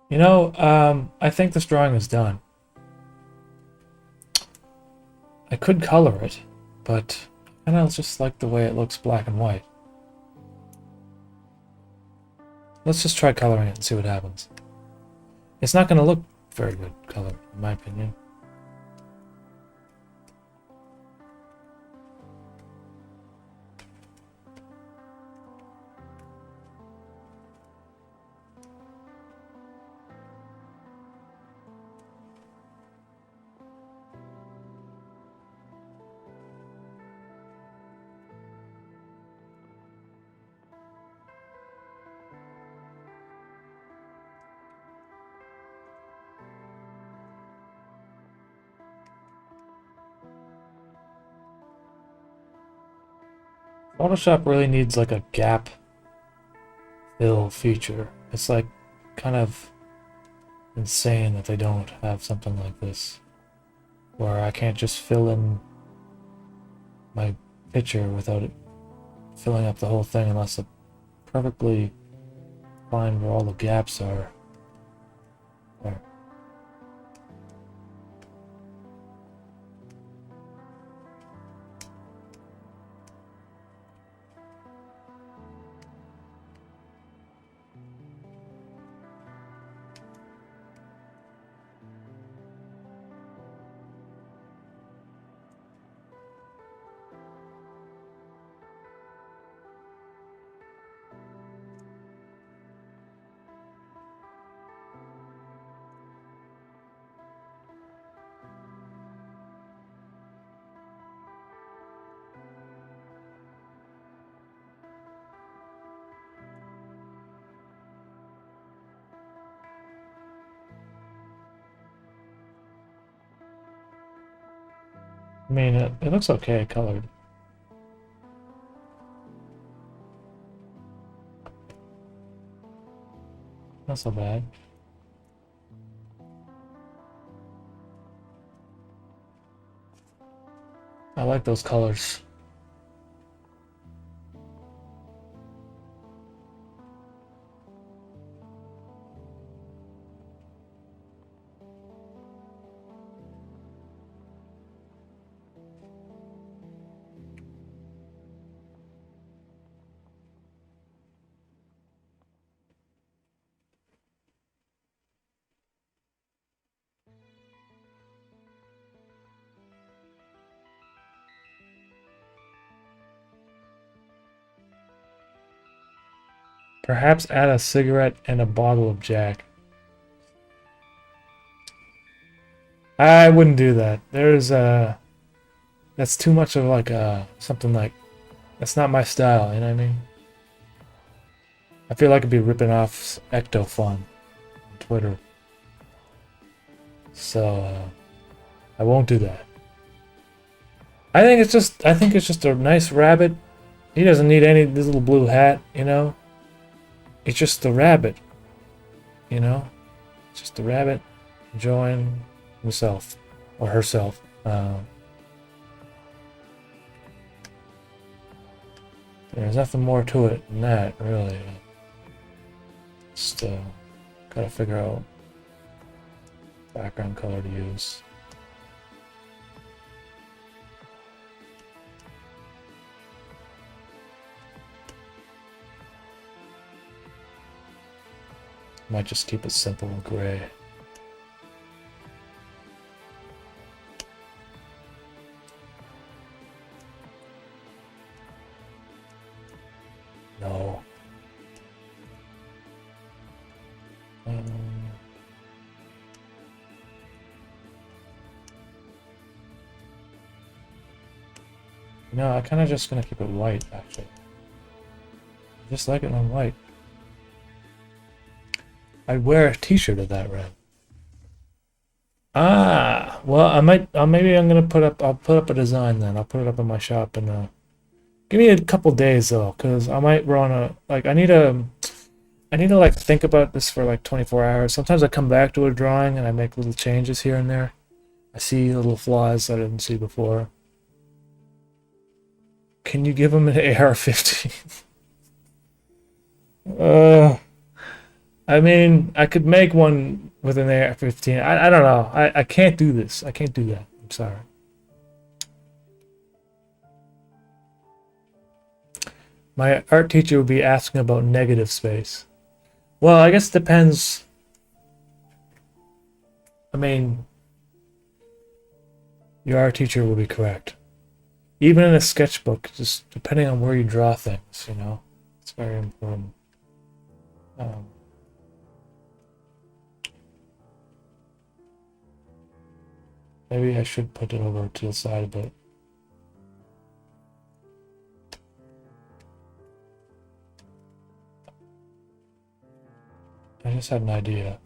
You know, I think this drawing is done. I could color it, but I kind of just like the way it looks black and white. Let's just try coloring it and see what happens. It's not going to look very good colored, in my opinion. Photoshop really needs like a gap fill feature. It's like kind of insane that they don't have something like this, where I can't just fill in my picture without it filling up the whole thing unless I perfectly find where all the gaps are. There. I mean, it looks okay colored. Not so bad. I like those colors. Perhaps add a cigarette and a bottle of Jack. I wouldn't do that. There's that's too much of like something like, that's not my style, you know what I mean? I feel like it'd be ripping off Ecto Fun on Twitter. So I won't do that. I think it's just a nice rabbit. He doesn't need this little blue hat, you know? It's just the rabbit, you know? It's just the rabbit enjoying himself or herself. There's nothing more to it than that, really. Just gotta figure out background color to use. Might just keep it simple and gray. No. No, I kind of just gonna keep it white, actually. I just like it on white. I'd wear a t-shirt of that red. Ah, well, I might. Maybe I'm gonna put up. I'll put up a design then. I'll put it up in my shop and give me a couple days though, cause I might run a like. I need to like think about this for like 24 hours. Sometimes I come back to a drawing and I make little changes here and there. I see little flaws that I didn't see before. Can you give him an AR-15? I mean, I could make one with an AR-15. I don't know. I can't do this. I can't do that. I'm sorry. My art teacher would be asking about negative space. Well, I guess it depends. I mean, your art teacher will be correct. Even in a sketchbook, just depending on where you draw things, you know, it's very important. Maybe I should put it over to the side a bit. I just had an idea.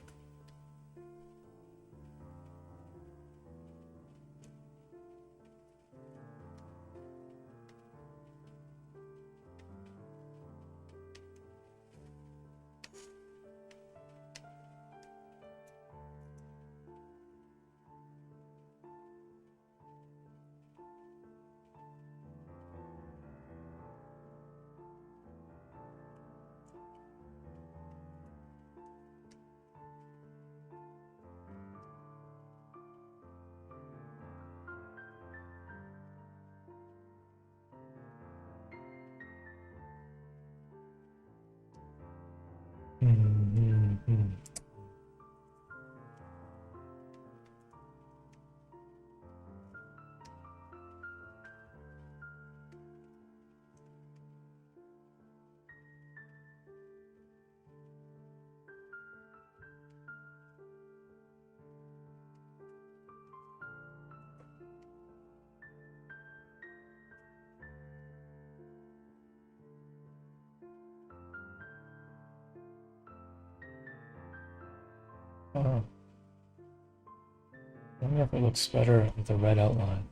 I wonder if it looks better with the red outline.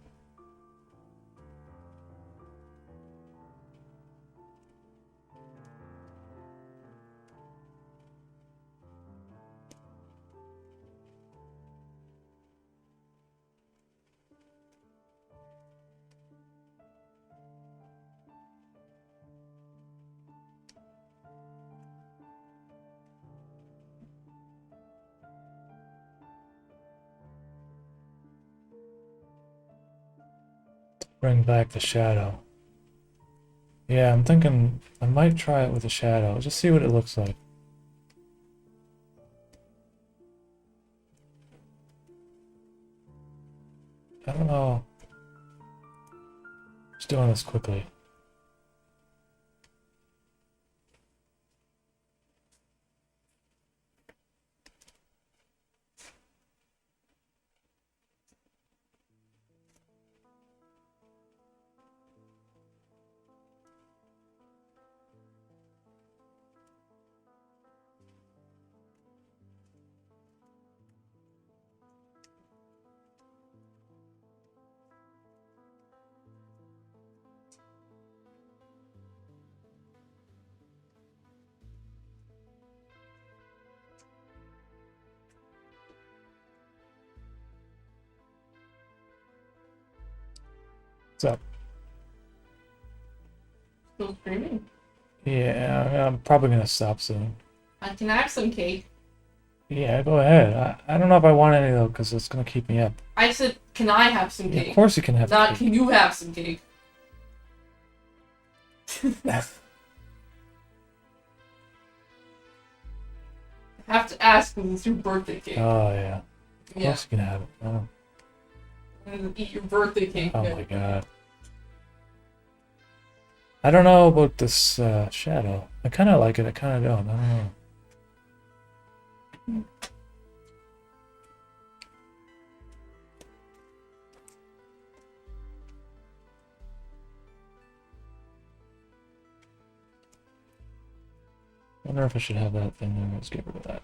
bring back the shadow. Yeah, I'm thinking I might try it with a shadow. Just see what it looks like. I don't know. Just doing this quickly. What's up? Still streaming? Yeah, I'm probably gonna stop soon. Can I have some cake? Yeah, go ahead. I don't know if I want any though, because it's gonna keep me up. I said, can I have some Yeah, cake? of course you can have Not, cake. can you have some cake? I have to ask because it's your birthday cake. Oh yeah. Of Yeah. course you can have it. Oh, I'm gonna eat your birthday cake. oh my god. I don't know about this shadow. I kind of like it. I kind of don't. I don't know. I wonder if I should have that thing there. Let's get rid of that.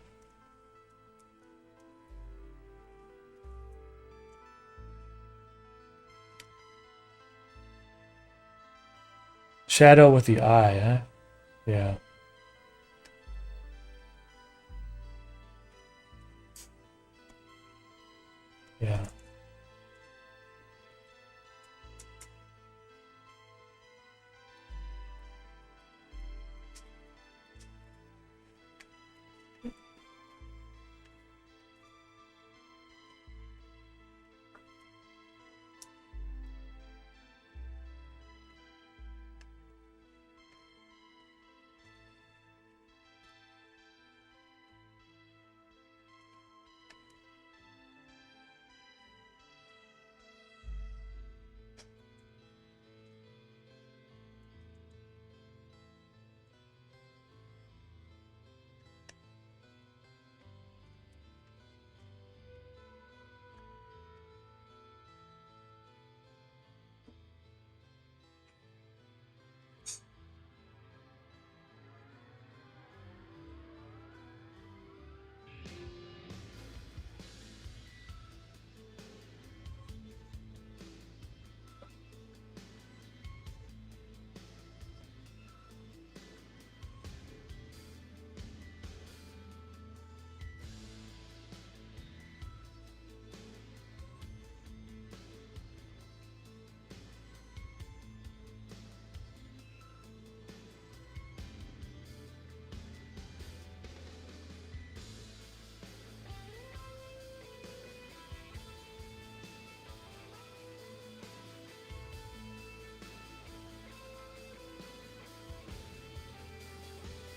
Shadow with the eye, huh? Yeah. Yeah.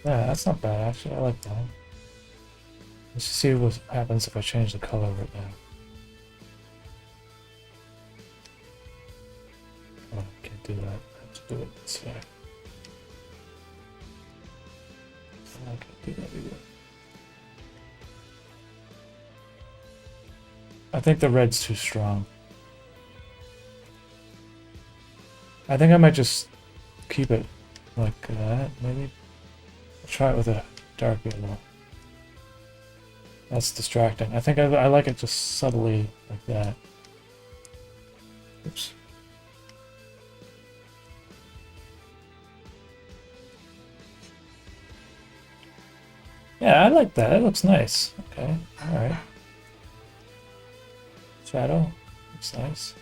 Yeah, that's not bad actually. I like that. Let's see what happens if I change the color of it now. Oh, I can't do that. I have to do it this way. I can't do that either. I think the red's too strong. I think I might just keep it like that, maybe. I'll try it with a dark yellow. That's distracting. I think I like it just subtly like that. Oops. Yeah, I like that. It looks nice. Okay, alright. Shadow. Looks nice.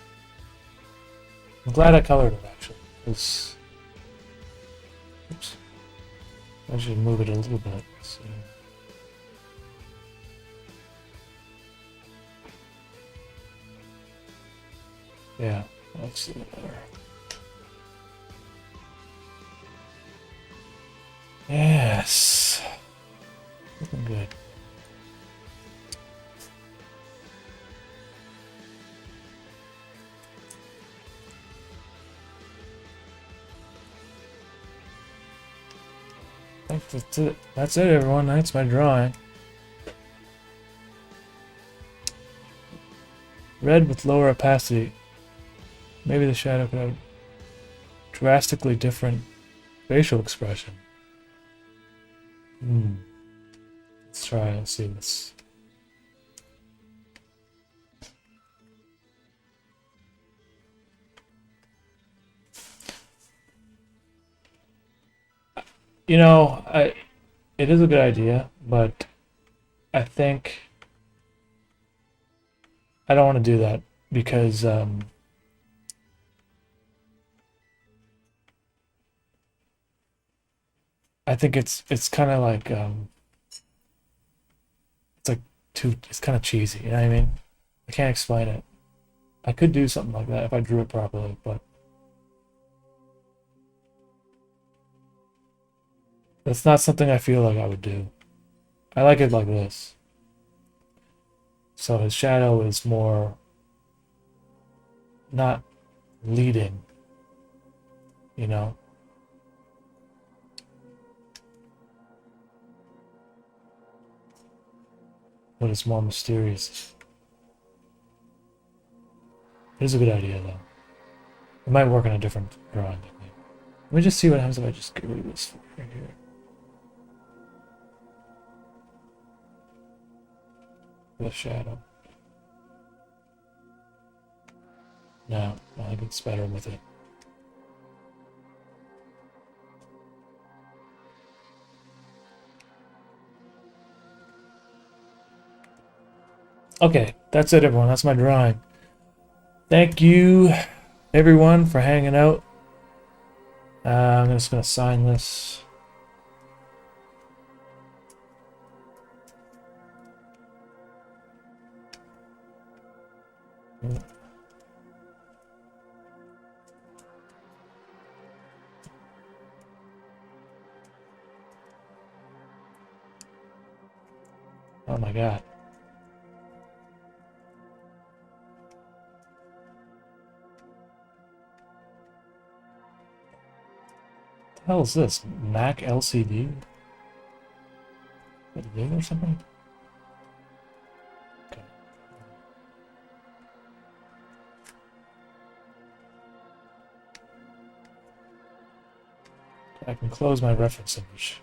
I'm glad I colored it actually. Oops. I should move it a little bit. So. Yeah. That's a little better. Yes. Looking good. I think that's it. That's it, everyone. That's my drawing. Red with lower opacity. Maybe the shadow could have drastically different facial expression. Let's try and see this. You know, it is a good idea, but I think I don't want to do that because I think it's kind of like it's like it's kind of cheesy, you know what I mean? I can't explain it. I could do something like that if I drew it properly, but that's not something I feel like I would do. I like it like this. So his shadow is more not leading, you know? But it's more mysterious. It is a good idea, though. It might work on a different drawing technique. Let me just see what happens if I just get rid of this right here. The shadow. No, I think it's better with it. Okay, that's it, everyone. That's my drawing. Thank you, everyone, for hanging out. I'm just going to sign this. Oh my god. What the hell is this? Mac LCD? Is it big or something? Okay. I can close my reference image.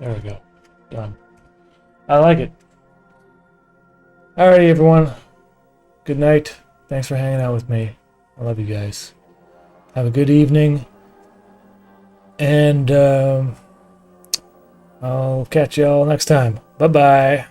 There we go. Done. I like it. Alrighty, everyone. Good night. Thanks for hanging out with me. I love you guys. Have a good evening. And I'll catch y'all next time. Bye-bye.